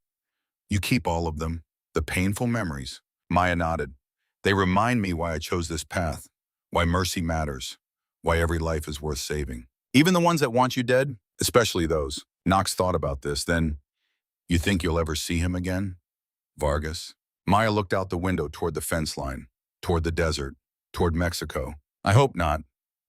"You keep all of them? The painful memories?" Maya nodded. "They remind me why I chose this path, why mercy matters, why every life is worth saving. Even the ones that want you dead, especially those." Knox thought about this, then, "You think you'll ever see him again? Vargas?" Maya looked out the window toward the fence line, toward the desert, toward Mexico. "I hope not.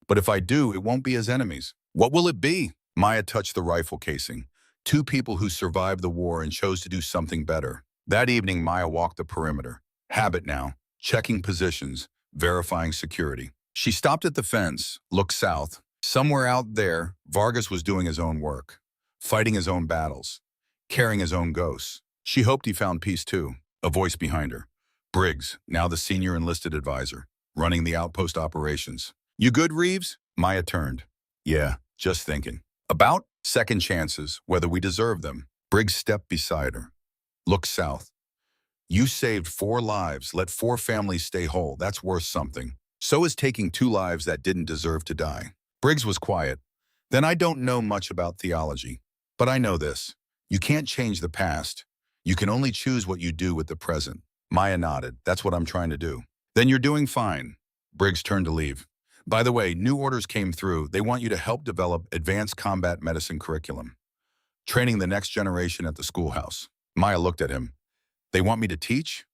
But if I do, it won't be his enemies." "What will it be?" Maya touched the rifle casing. 2 people who survived the war and chose to do something better. That evening, Maya walked the perimeter. Habit now, checking positions, verifying security. She stopped at the fence, looked south. Somewhere out there, Vargas was doing his own work, fighting his own battles, carrying his own ghosts. She hoped he found peace too. A voice behind her. Briggs, now the senior enlisted advisor, running the outpost operations. "You good, Reeves?" Maya turned. "Yeah, just thinking. About second chances, whether we deserve them." Briggs stepped beside her. Looked south. "You saved 4 lives, let 4 families stay whole. That's worth something. So is taking 2 lives that didn't deserve to die." Briggs was quiet. "Then I don't know much about theology. But I know this. You can't change the past. You can only choose what you do with the present." Maya nodded. "That's what I'm trying to do." "Then you're doing fine." Briggs turned to leave. "By the way, new orders came through. They want you to help develop advanced combat medicine curriculum, training the next generation at the schoolhouse." Maya looked at him. "They want me to teach?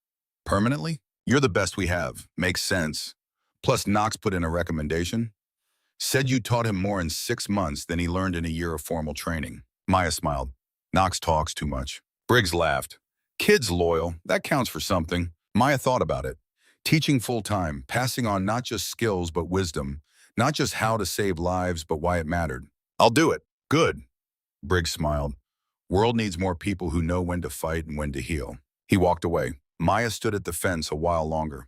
Permanently?" "You're the best we have. Makes sense. Plus, Knox put in a recommendation. Said you taught him more in 6 months than he learned in a year of formal training." Maya smiled. "Knox talks too much." Briggs laughed. "Kid's loyal. That counts for something." Maya thought about it. Teaching full-time, passing on not just skills but wisdom, not just how to save lives but why it mattered. "I'll do it." "Good." Briggs smiled. "World needs more people who know when to fight and when to heal." He walked away. Maya stood at the fence a while longer.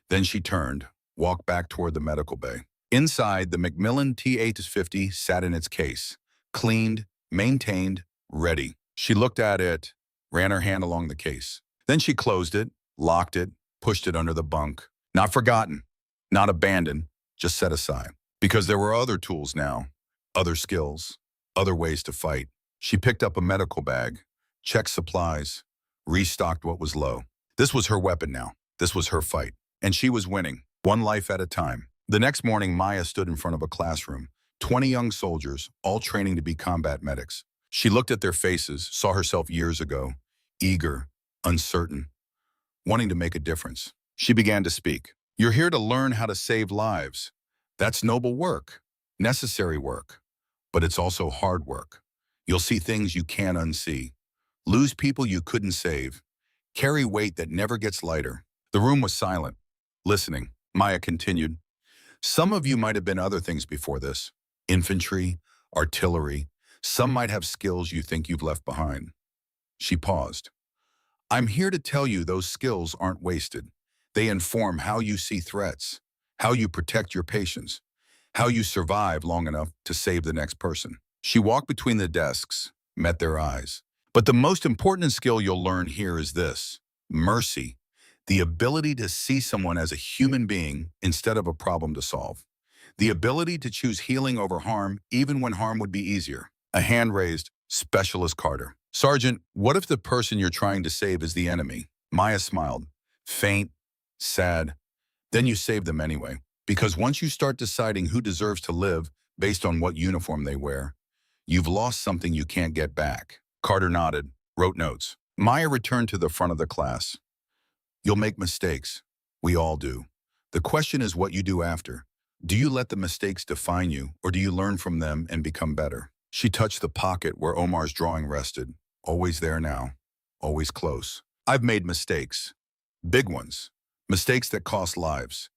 Then she turned, walked back toward the medical bay. Inside, the Macmillan T-850 sat in its case, cleaned, maintained, ready. She looked at it, ran her hand along the case. Then she closed it, locked it, pushed it under the bunk. Not forgotten, not abandoned, just set aside. Because there were other tools now, other skills, other ways to fight. She picked up a medical bag, checked supplies, restocked what was low. This was her weapon now. This was her fight. And she was winning, one life at a time. The next morning, Maya stood in front of a classroom. 20 young soldiers, all training to be combat medics. She looked at their faces, saw herself years ago, eager, uncertain, wanting to make a difference. She began to speak. You're here to learn how to save lives. That's noble work, necessary work, but it's also hard work. You'll see things you can't unsee, lose people you couldn't save, carry weight that never gets lighter. The room was silent, listening. Maya continued, some of you might have been other things before this. Infantry, artillery. Some might have skills you think you've left behind. She paused. I'm here to tell you those skills aren't wasted. They inform how you see threats, how you protect your patients, how you survive long enough to save the next person. She walked between the desks, met their eyes. But the most important skill you'll learn here is this: mercy, the ability to see someone as a human being instead of a problem to solve. The ability to choose healing over harm even when harm would be easier. A hand raised, Specialist Carter. Sergeant, what if the person you're trying to save is the enemy? Maya smiled. Faint, sad. Then you save them anyway. Because once you start deciding who deserves to live based on what uniform they wear, you've lost something you can't get back. Carter nodded, wrote notes. Maya returned to the front of the class. You'll make mistakes. We all do. The question is what you do after. Do you let the mistakes define you, or do you learn from them and become better? She touched the pocket where Omar's drawing rested. Always there now. Always close. I've made mistakes. Big ones. Mistakes that cost lives.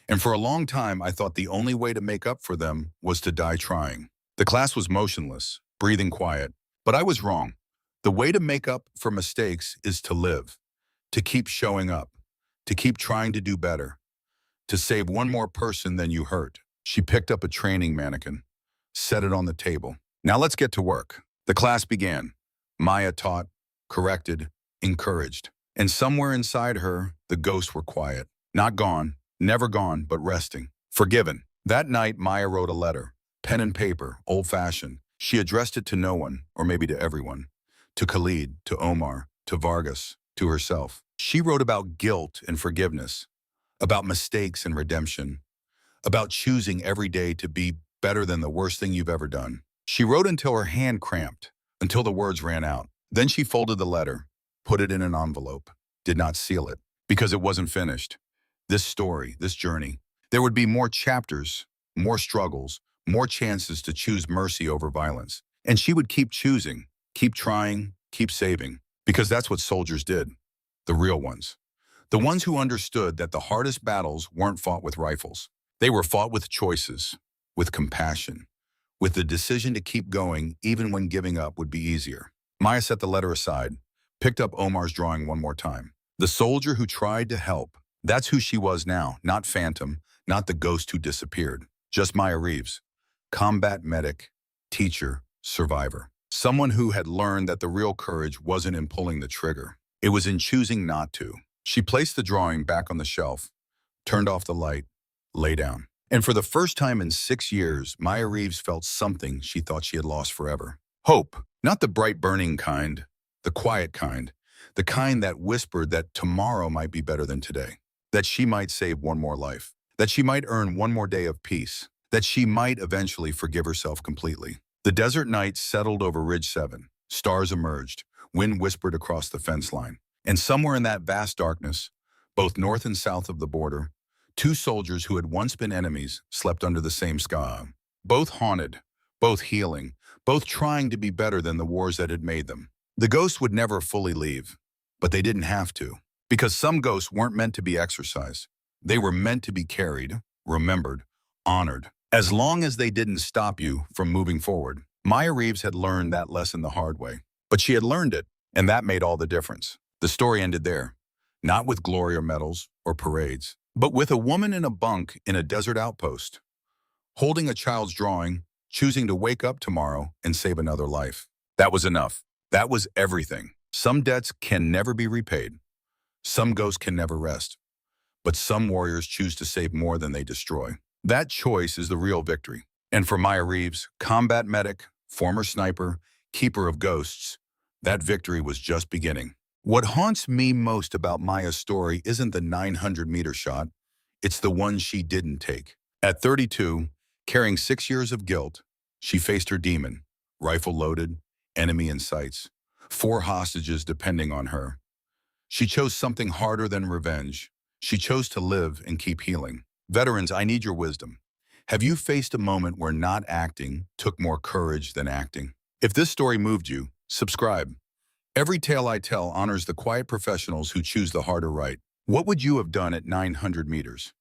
And for a long time, I thought the only way to make up for them was to die trying. The class was motionless, breathing quiet. But I was wrong. The way to make up for mistakes is to live, to keep showing up, to keep trying to do better, to save one more person than you hurt. She picked up a training mannequin, set it on the table. Now let's get to work. The class began. Maya taught, corrected, encouraged. And somewhere inside her, the ghosts were quiet. Not gone, never gone, but resting. Forgiven. That night, Maya wrote a letter. Pen and paper, old-fashioned. She addressed it to no one, or maybe to everyone. To Khalid, to Omar, to Vargas, to herself. She wrote about guilt and forgiveness, about mistakes and redemption, about choosing every day to be better than the worst thing you've ever done. She wrote until her hand cramped, until the words ran out. Then she folded the letter, put it in an envelope, did not seal it, because it wasn't finished. This story, this journey, there would be more chapters, more struggles, more chances to choose mercy over violence. And she would keep choosing, keep trying, keep saving, because that's what soldiers did, the real ones. The ones who understood that the hardest battles weren't fought with rifles. They were fought with choices, with compassion, with the decision to keep going even when giving up would be easier. Maya set the letter aside, picked up Omar's drawing one more time. The soldier who tried to help. That's who she was now, not Phantom, not the ghost who disappeared. Just Maya Reeves. Combat medic, teacher, survivor. Someone who had learned that the real courage wasn't in pulling the trigger. It was in choosing not to. She placed the drawing back on the shelf, turned off the light, lay down. And for the first time in 6 years, Maya Reeves felt something she thought she had lost forever. Hope. Not the bright burning kind, the quiet kind. The kind that whispered that tomorrow might be better than today. That she might save one more life. That she might earn one more day of peace. That she might eventually forgive herself completely. The desert night settled over Ridge 7. Stars emerged. Wind whispered across the fence line. And somewhere in that vast darkness, both north and south of the border, two soldiers who had once been enemies slept under the same sky. Both haunted, both healing, both trying to be better than the wars that had made them. The ghosts would never fully leave, but they didn't have to. Because some ghosts weren't meant to be exorcised. They were meant to be carried, remembered, honored. As long as they didn't stop you from moving forward. Maya Reeves had learned that lesson the hard way. But she had learned it, and that made all the difference. The story ended there. Not with glory or medals or parades, but with a woman in a bunk in a desert outpost, holding a child's drawing, choosing to wake up tomorrow and save another life. That was enough. That was everything. Some debts can never be repaid. Some ghosts can never rest. But some warriors choose to save more than they destroy. That choice is the real victory. And for Maya Reeves, combat medic, former sniper, keeper of ghosts, that victory was just beginning. What haunts me most about Maya's story isn't the 900-meter shot. It's the one she didn't take. At 32, carrying 6 years of guilt, she faced her demon, rifle loaded, enemy in sights, 4 hostages depending on her. She chose something harder than revenge. She chose to live and keep healing. Veterans, I need your wisdom. Have you faced a moment where not acting took more courage than acting? If this story moved you, subscribe. Every tale I tell honors the quiet professionals who choose the harder right. What would you have done at 900 meters?